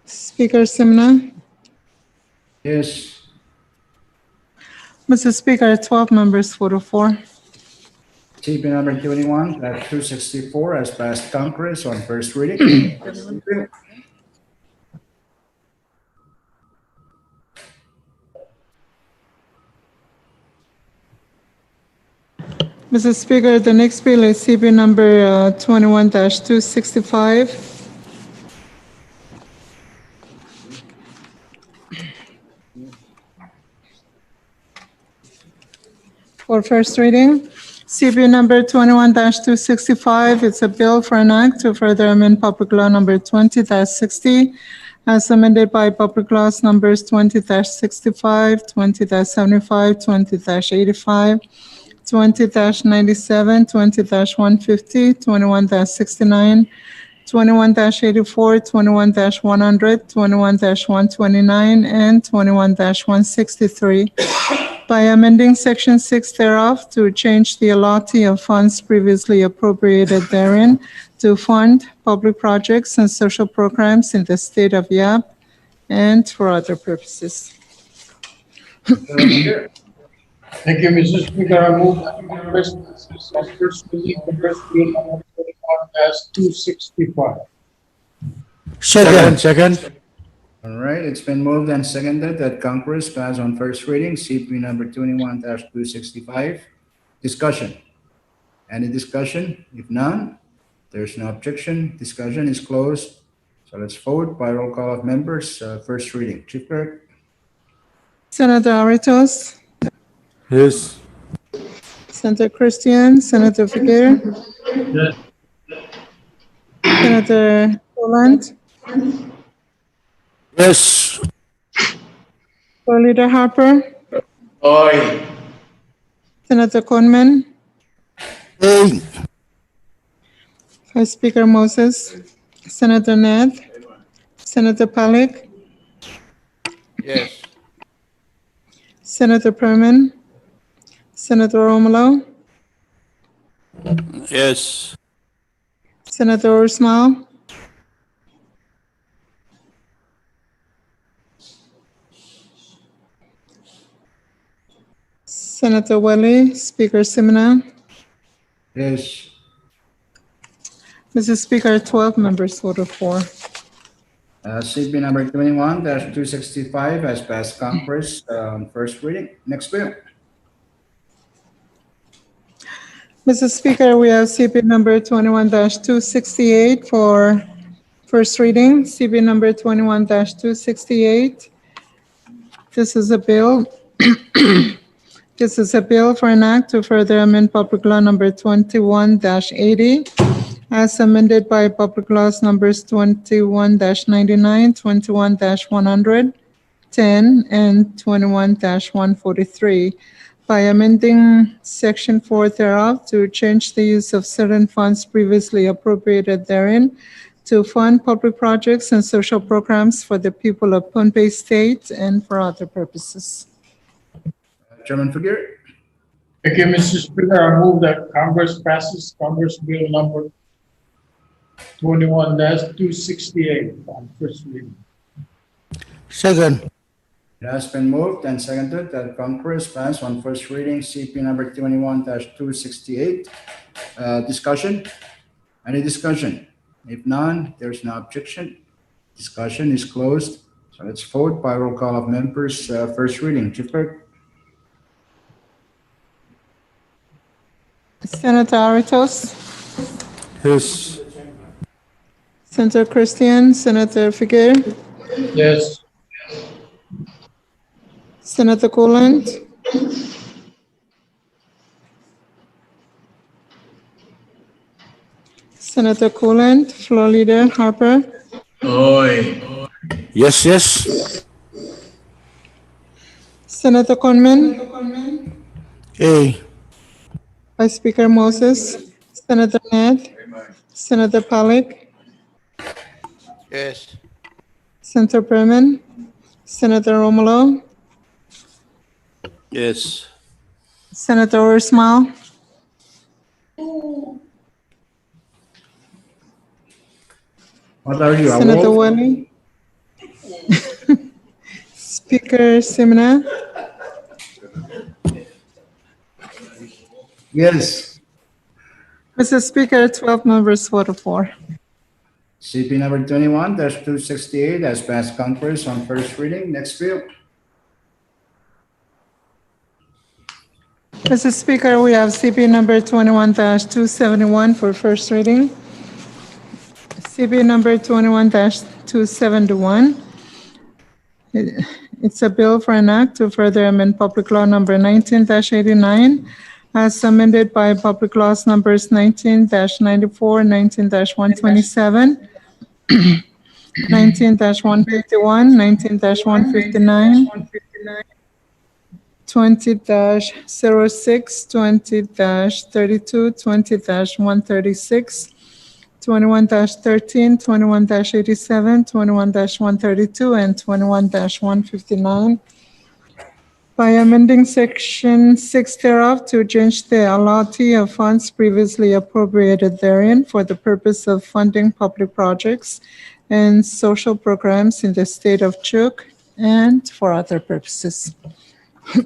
Speaker Simna. Yes. Mr. Speaker, 12 members voted for. CB number 21-264 has passed Congress on first reading. Mr. Speaker, the next bill is CB number 21-265. For first reading, CB number 21-265, it's a bill for an act to further amend Public Law number 20-60 as amended by Public Laws numbers 20-65, 20-75, 20-85, 20-97, 20-150, 21-69, 21-84, 21-100, 21-129, and 21-163 by amending Section 6 thereof to change the allotee of funds previously appropriated therein to fund public projects and social programs in the state of Yap and for other purposes. Thank you, Mr. Speaker. I move that Congress pass on first reading Congress Bill number 21-265. Second. All right, it's been moved and seconded that Congress pass on first reading CP number 21-265. Discussion. Any discussion? If none, there's no objection. Discussion is closed. So let's vote by roll call of members. First reading. Chief Clerk? Senator Aritos, Yes. Senator Christian, Senator Figueroa, Yes. Senator Roland, Yes. Floor Leader Harper, Aye. Senator Conman, Yay. Vice Speaker Moses, Senator Ned, Senator Pollack, Yes. Senator Perman, Senator Romulo, Yes. Senator Usmao, Senator Wally, Speaker Simina. Yes. Mr. Speaker, 12 members voted for. CB number 21-265 has passed Congress on first reading. Next bill. Mr. Speaker, we have CB number 21-268 for first reading. CB number 21-268. This is a bill This is a bill for an act to further amend Public Law Number 21-80 as amended by Public Laws Numbers 21-99, 21-100, 10, and 21-143 by amending Section 4 thereof to change the use of certain funds previously appropriated therein to fund public projects and social programs for the people of Pohnpei State and for other purposes. Chairman Figueroa. Thank you, Mr. Speaker. I move that Congress passes Congress Bill number 21-268 on first reading. Second. It has been moved and seconded that Congress pass on first reading CP number 21-268. Discussion? Any discussion? If none, there's no objection. Discussion is closed. So let's vote by roll call of members. First reading. Chief Clerk. Senator Aritos, Yes. Senator Christian, Senator Figueroa, Yes. Senator Coolant, Senator Coolant, Floor Leader Harper, Aye. Yes, yes. Senator Conman, A. Vice Speaker Moses, Senator Ned, Senator Pollack, Yes. Senator Berman, Senator Romulo, Yes. Senator Ursmal, What are you? A Senator wolf? Welly, Speaker Simina, Yes. Mr. Speaker, 12 members voted for. CP number 21-268 has passed Congress on first reading. Next bill. Mr. Speaker, we have CP number 21-271 for first reading. CP number 21-271. It's a bill for an act to further amend Public Law number 19-89 as amended by Public Laws numbers 19-94, 19-127, 19-151, 19-159, 20-06, 20-32, 20-136, 21-13, 21-87, 21-132, and 21-159 by amending Section 6 thereof to change the allotee of funds previously appropriated therein for the purpose of funding public projects and social programs in the state of Chuuk and for other purposes. Okay,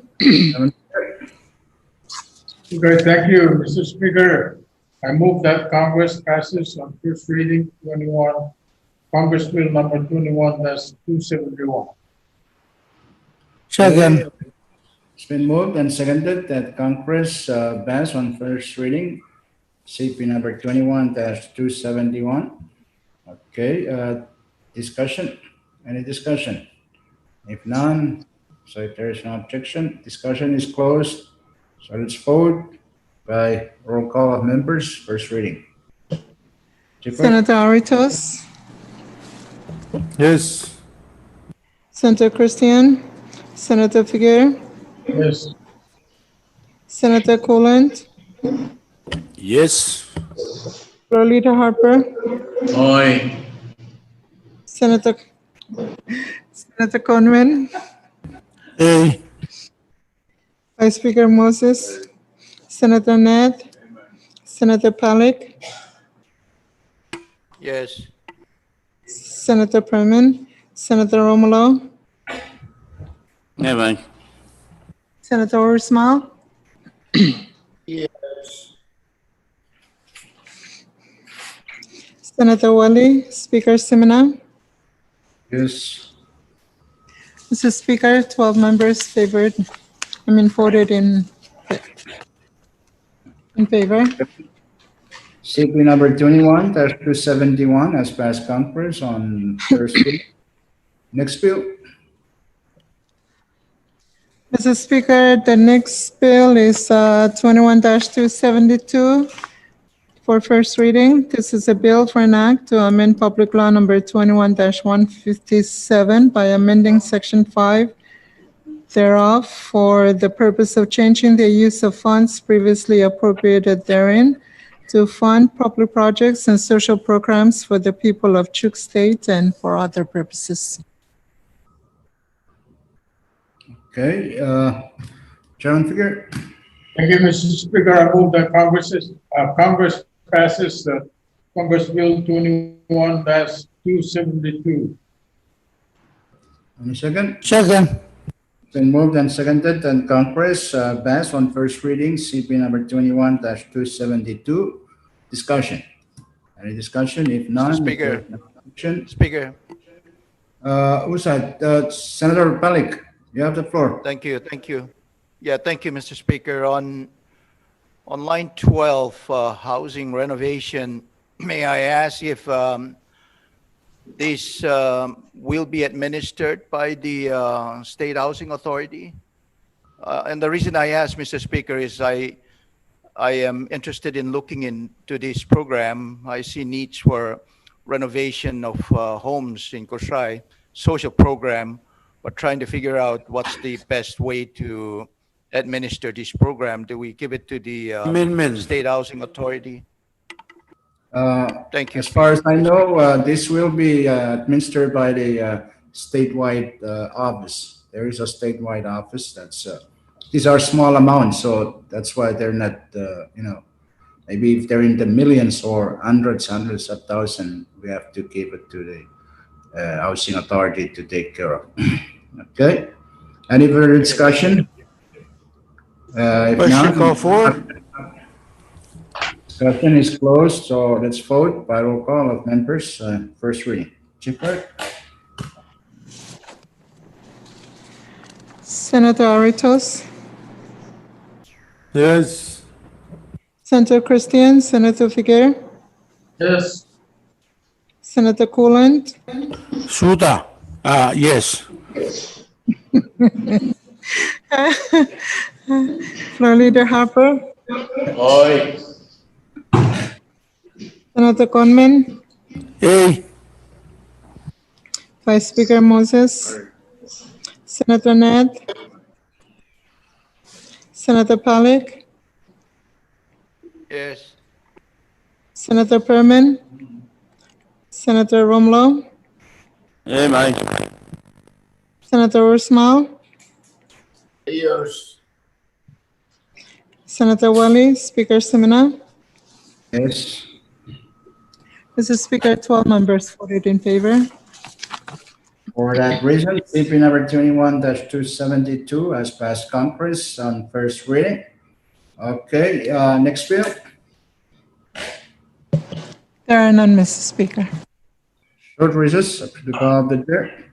thank you, Mr. Speaker. I move that Congress passes on first reading Congress Bill number 21-271. Second. It's been moved and seconded that Congress pass on first reading CP number 21-271. Okay, discussion? Any discussion? If none, so if there is no objection, discussion is closed. So let's vote by roll call of members, first reading. Chief Clerk? Senator Aritos, Yes. Senator Christian, Senator Figueroa, Yes. Senator Coolant, Yes. Floor Leader Harper, Aye. Senator Conman, A. Vice Speaker Moses, Senator Ned, Senator Pollack, Yes. Senator Perman, Senator Romulo, Amen. Senator Ursmal, Yes. Senator Welly, Speaker Simina. Yes. Mr. Speaker, 12 members voted in favor. CP number 21-271 has passed Congress on first reading. Next bill. Mr. Speaker, the next bill is 21-272 for first reading. This is a bill for an act to amend Public Law Number 21-157 by amending Section 5 thereof for the purpose of changing the use of funds previously appropriated therein to fund public projects and social programs for the people of Chuk State and for other purposes. Okay, Chairman Figure, Thank you, Mr. Speaker. I move that Congress passes the Congress Bill 21-272. any second? Second. Been moved and seconded and Congress pass on first reading CP number 21-272. Discussion. Any discussion? If none, if Speaker. there's no objection, Speaker, who's that? Senator Palik, you have the floor. thank you, thank you. Yeah, thank you, Mr. Speaker. On line 12, housing renovation, may I ask if this will be administered by the State Housing Authority? And the reason I ask, Mr. Speaker, is I am interested in looking into this program. I see needs for renovation of homes in Kosrae, social program, but trying to figure out what's the best way to administer this program. Do we give it to the Amendment. State Housing Authority? Thank you. As far as I know, this will be administered by the statewide office. There is a statewide office that's, these are small amounts, so that's why they're not, maybe if they're in the millions or hundreds of thousands, we have to give it to the housing authority to take care of. Okay? Any further discussion? If Question not, call for. discussion is closed, so let's vote by roll call of members. First reading. Chief Clerk? Senator Aritos, Yes. Senator Christian, Senator Figuer, Yes. Senator Coolant, Suda. Yes. Floor Leader Harper, Aye. Senator Conman, Hey. Vice Speaker Moses, Senator Ned, Senator Palik, Yes. Senator Perman, Senator Romlo, Hey, Mike. Senator Ursmal, Yes. Senator Wally, Speaker Semina. Yes. Mr. Speaker, 12 members voted in favor. For that reason, CP number 21-272 has passed Congress on first reading. Okay, next bill. There are none, Mr. Speaker. Short recess up to the call of the chair.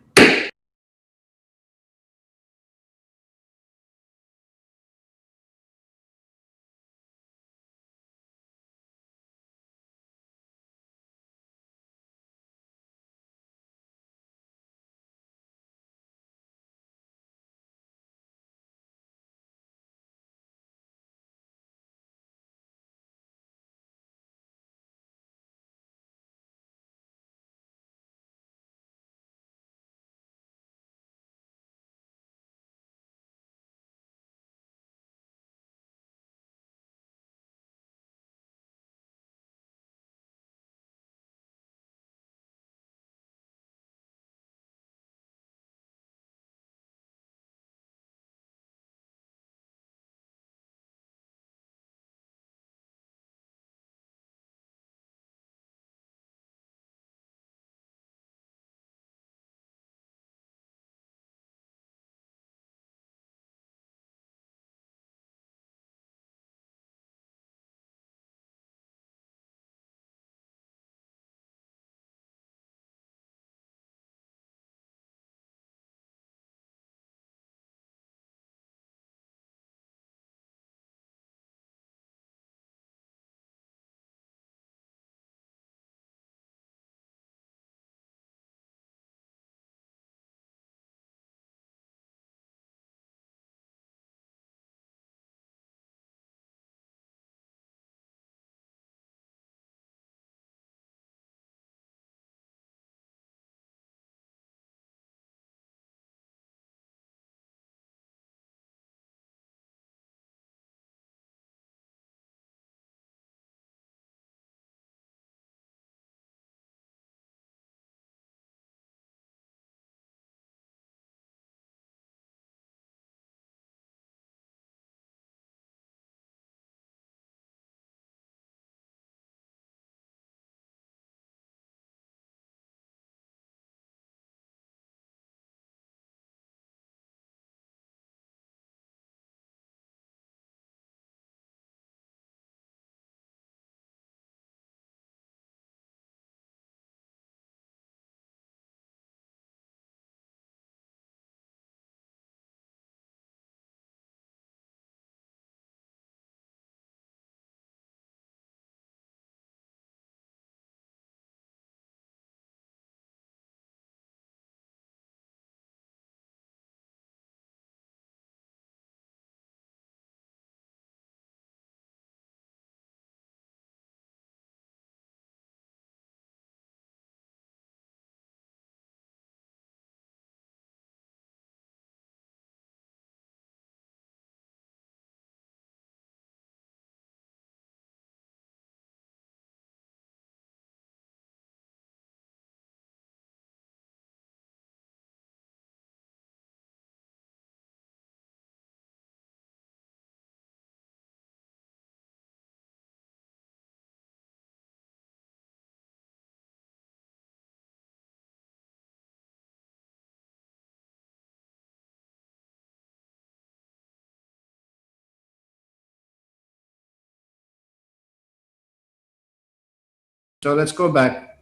So let's go back.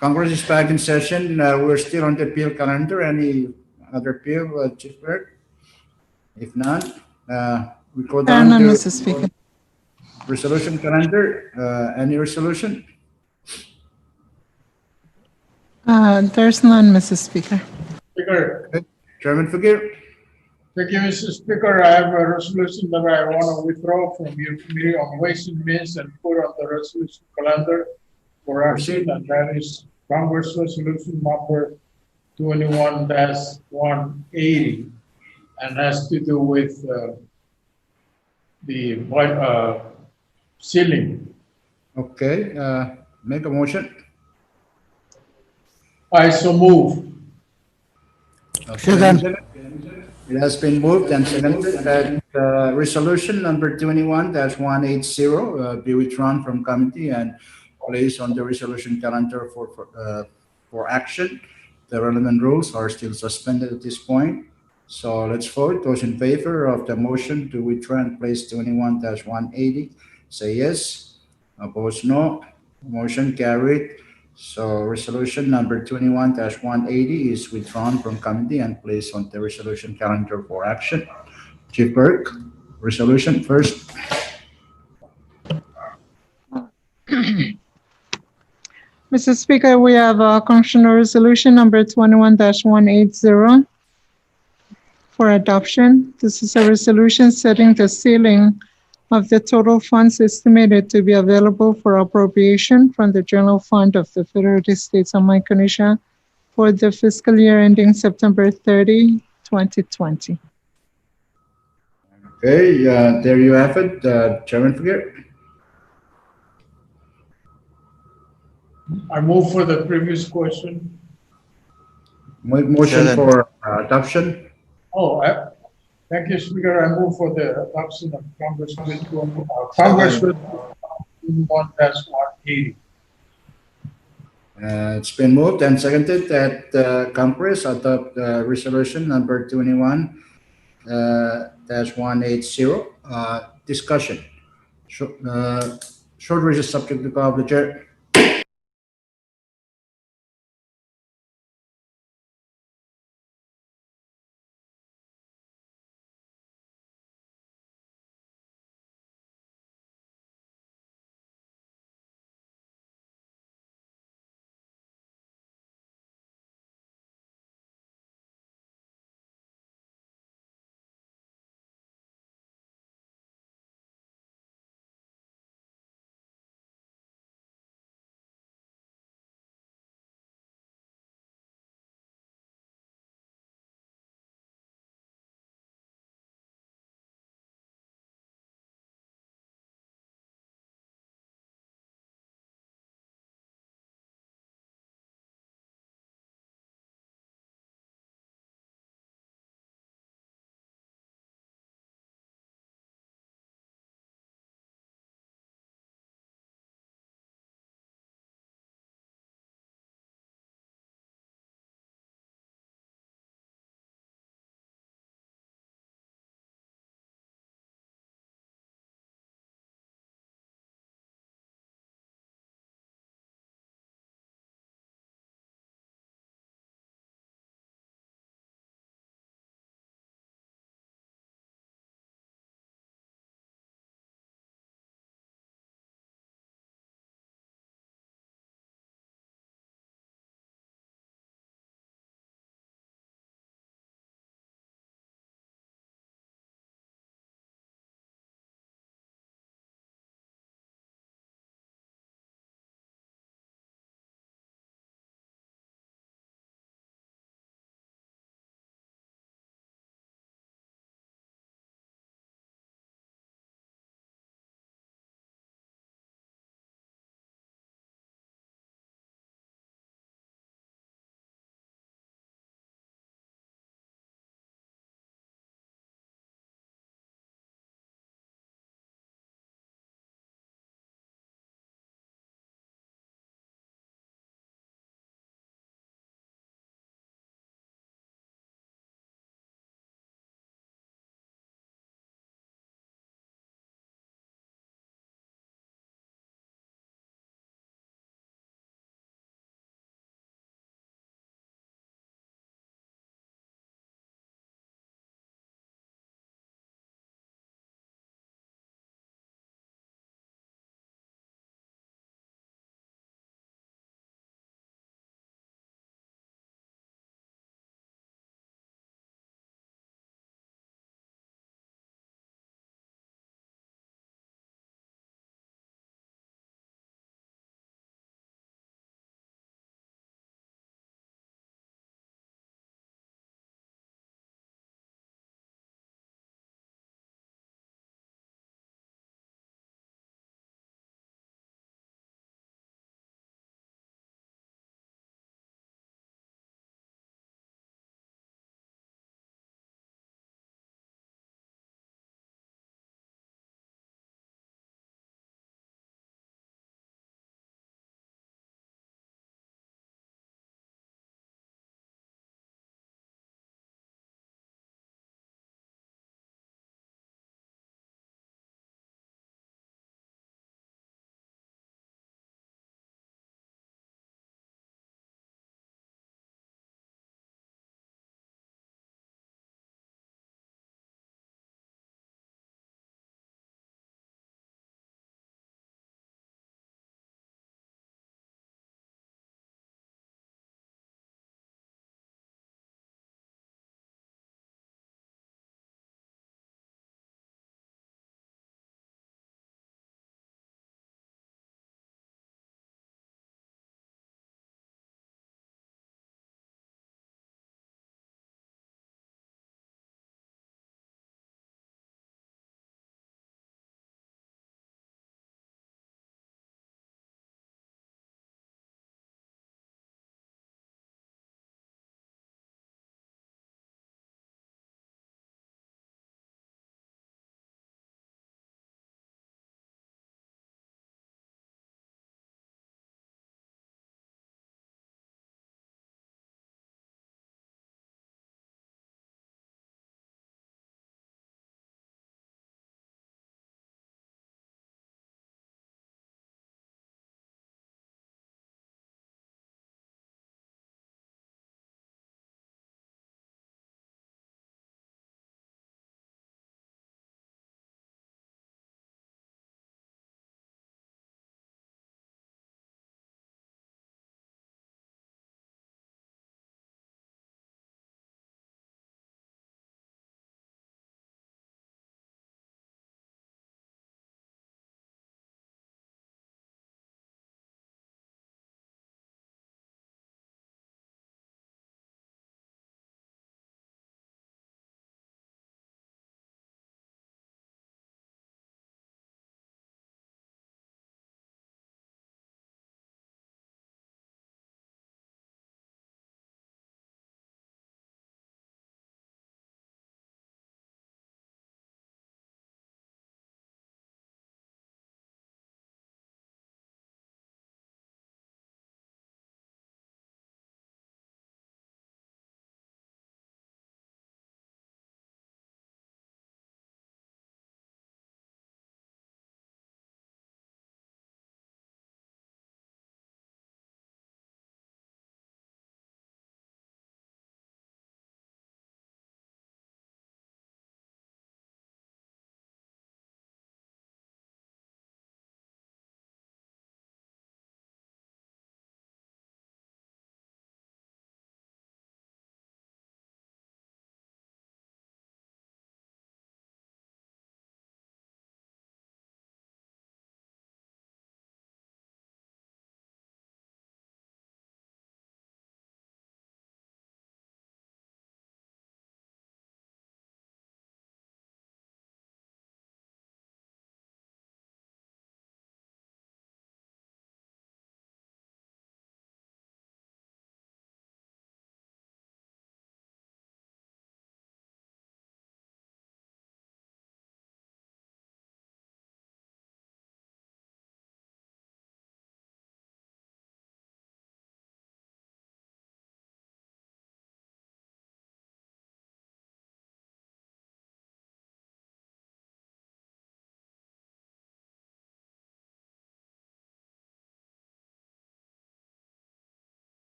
Congress is back in session. We're still on the appeal calendar. Any other appeal, Chief Clerk? If none, we go There are down none, to Mr. Speaker. resolution calendar. Any resolution? There's none, Mr. Speaker. Speaker, Okay. Chairman Fugere? thank you, Mr. Speaker. I have a resolution that I want to withdraw from your Committee on Ways and Means and put on the resolution calendar for action, and that is Congress Resolution number 21-180, and has to do with the ceiling. Okay, make a motion. I so move. Second. It has been moved and seconded that resolution number 21-180 be withdrawn from committee and placed on the resolution calendar for action. The relevant rules are still suspended at this point. So let's vote. Those in favor of the motion to withdraw and place 21-180, say yes. Opposed, no. Motion carried. So resolution number 21-180 is withdrawn from committee and placed on the resolution calendar for action. Chief Burke, resolution first. Mr. Speaker, we have Congressional Resolution number 21-180 for adoption. This is a resolution setting the ceiling of the total funds estimated to be available for appropriation from the General Fund of the Federal States of Micronesia for the fiscal year ending September 30, 2020. Okay, there you have it, Chairman Fugere. I move for the previous question. Motion Second. for adoption. Oh, thank you, Speaker. I move for the adoption of Congress Resolution 21-180. It's been moved and seconded that Congress adopt resolution number 21-180. Discussion. Short recess subject to call of the chair.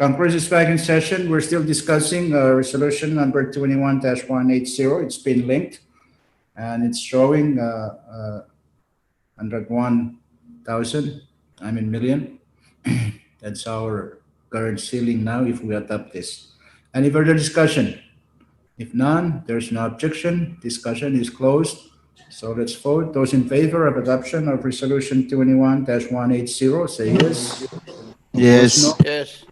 Congress is back in session. We're still discussing resolution number 21-180. It's been linked and it's showing 101,000, million. That's our current ceiling now if we adopt this. Any further discussion? If none, there's no objection. Discussion is closed. So let's vote. Those in favor of adoption of resolution 21-180, say yes. Yes. No. Yes.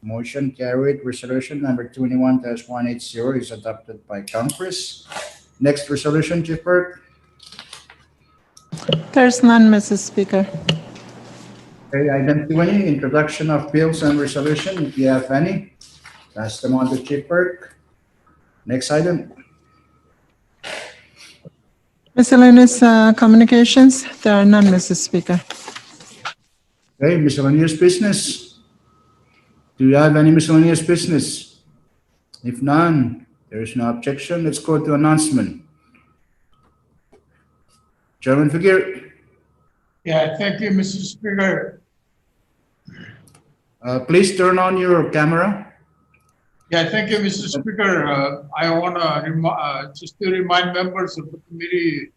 Motion carried. Resolution number 21-180 is adopted by Congress. Next resolution, Chief Clerk. There's none, Mrs. Speaker. Okay, item 20, introduction of bills and resolution. If you have any, pass them on to Chief Clerk. Next item. Miscellaneous communications, there are none, Mrs. Speaker. Okay, miscellaneous business. Do you have any miscellaneous business? If none, there is no objection. Let's go to announcement. Chairman Figueroa. Yeah, thank you, Mr. Speaker. Please turn on your camera. Yeah, thank you, Mr. Speaker. I want to just to remind members of the Committee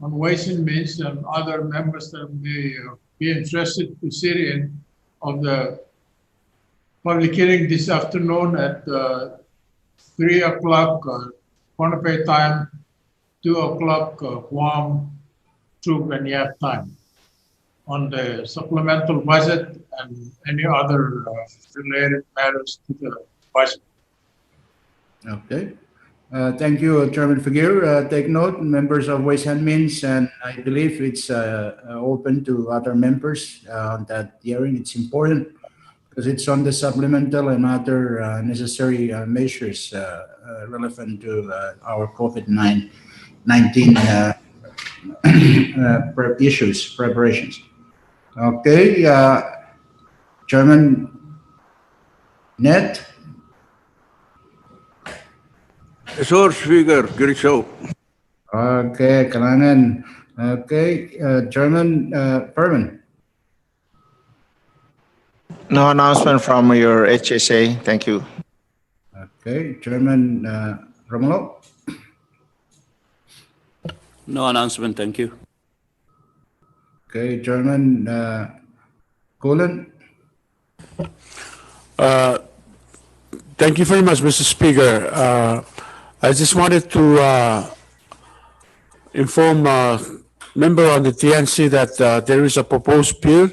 on Ways and Means and other members that may be interested to sit in of the public hearing this afternoon at 3 o'clock Pohnpei time, 2 o'clock Guam, Truk and Yap time on the supplemental budget and any other related matters to the budget. Okay. Thank you, Chairman Figueroa. Take note, members of Ways and Means, and I believe it's open to other members on that hearing. It's important because it's on the supplemental and other necessary measures relevant to our COVID-19 issues, preparations. Okay, Chairman Net. Sir Speaker, Girisho. Okay, Kalanan. Okay, Chairman Perman. No announcement from your HSA. Thank you. Okay, Chairman Romulo. No announcement, thank you. Okay, Chairman Colin. Thank you very much, Mr. Speaker. I just wanted to inform member on the TNC that there is a proposed bill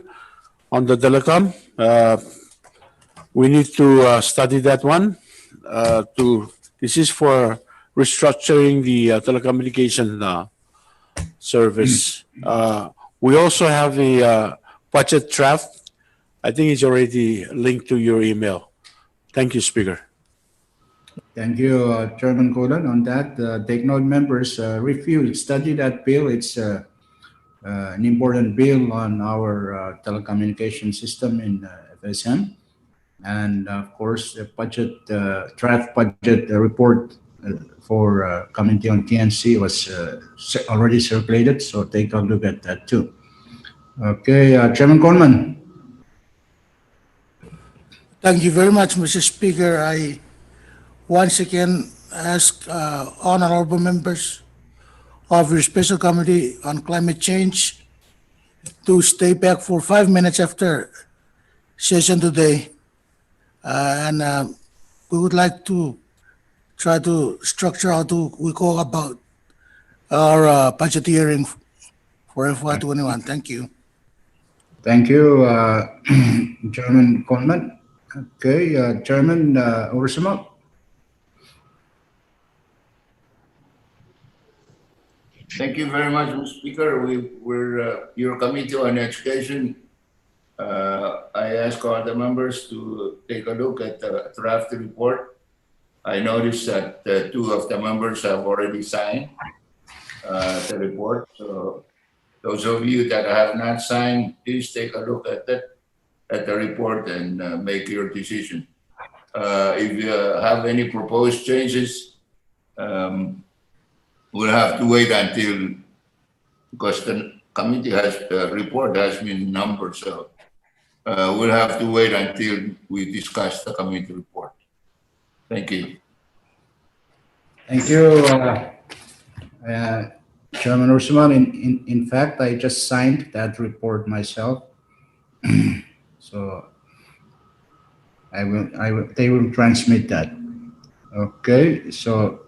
on the telecom. We need to study that one. This is for restructuring the telecommunication service. We also have a budget draft. I think it's already linked to your email. Thank you, Speaker. Thank you, Chairman Colin. On that, take note, members, review, study that bill. It's an important bill on our telecommunication system in FSM. And of course, the budget, draft budget report for Committee on TNC was already circulated, so take a look at that too. Okay, Chairman Coleman. Thank you very much, Mr. Speaker. I once again ask honorable members of your special committee on climate change to stay back for 5 minutes after session today. We would like to try to structure how we go about our budget hearing for FY21. Thank you. Thank you, Chairman Coleman. Okay, Chairman Ursimo. Thank you very much, Mr. Speaker. We're your Committee on Education. I ask all the members to take a look at the draft report. I noticed that two of the members have already signed the report. So those of you that have not signed, please take a look at the report and make your decision. If you have any proposed changes, we'll have to wait until, because the committee report has been numbered. So we'll have to wait until we discuss the committee report. Thank you. Thank you, Chairman Usman. In fact, I just signed that report myself. So they will transmit that. Okay, so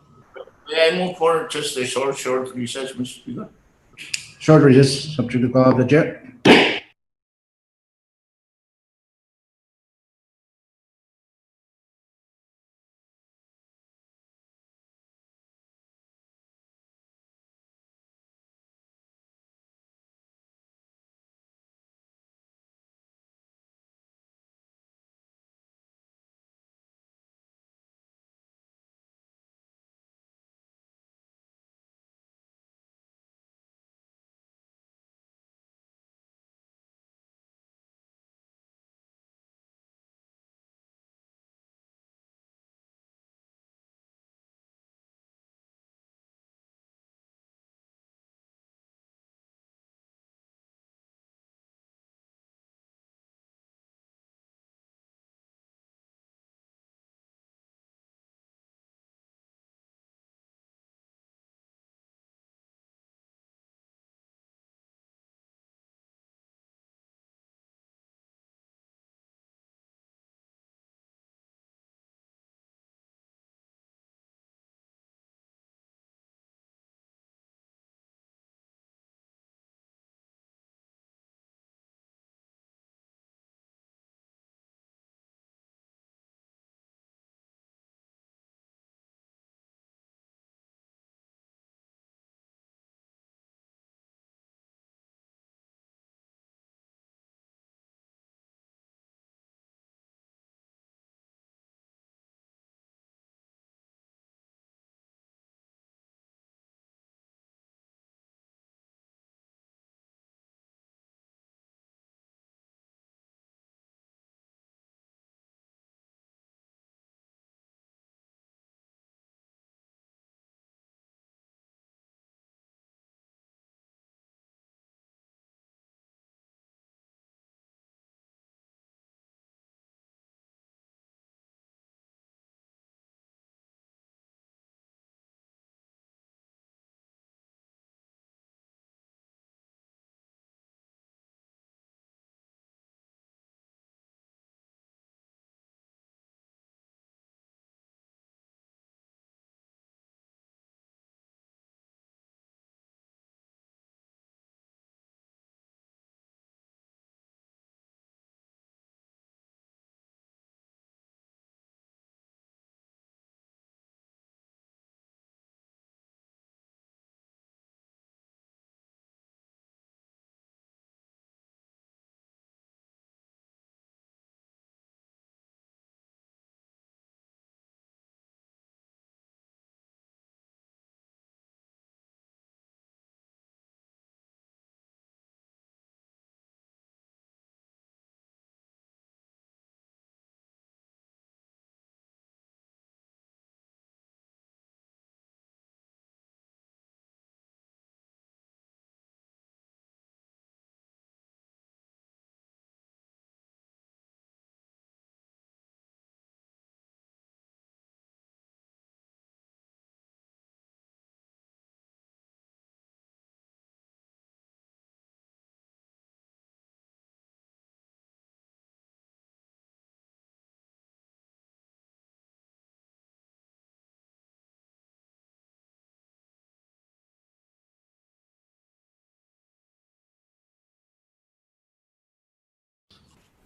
May I move for just a short recess, Mr. Speaker? short recess, subject to call of the chair.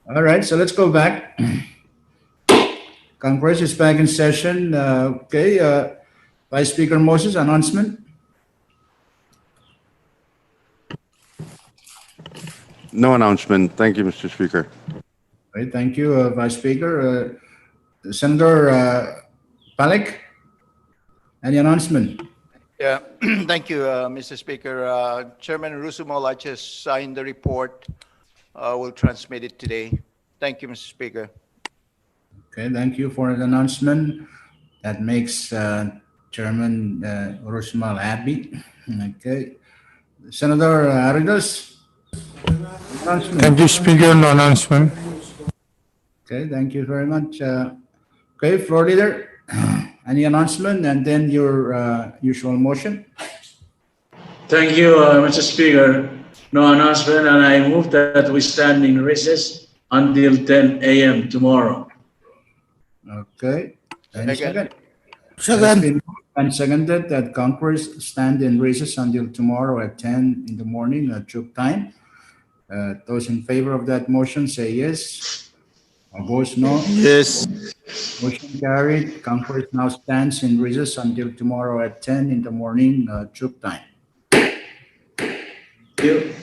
All right, so let's go back. Congress is back in session. Okay, Vice Speaker Moses, announcement. No announcement. Thank you, Mr. Speaker. Right, thank you, Vice Speaker. Senator Palek, any announcement? Yeah, thank you, Mr. Speaker. Chairman Rusumol, I just signed the report. We'll transmit it today. Thank you, Mr. Speaker. Okay, thank you for the announcement. That makes Chairman Urusmal happy. Okay. Senator Aridas. Announcement. Thank you, Speaker. No announcement. Okay, thank you very much. Okay, floor leader, any announcement and then your usual motion? Thank you, Mr. Speaker. No announcement, and I move that we stand in recess until 10 a.m. tomorrow. Okay. Any Second. second? It's Second. been moved and seconded that Congress stand in recess until tomorrow at 10 in the morning, Chuk time. Those in favor of that motion say yes. Opposed, no. Yes. Motion carried. Congress now stands in recess until tomorrow at 10 in the morning, Chuk time. Thank you.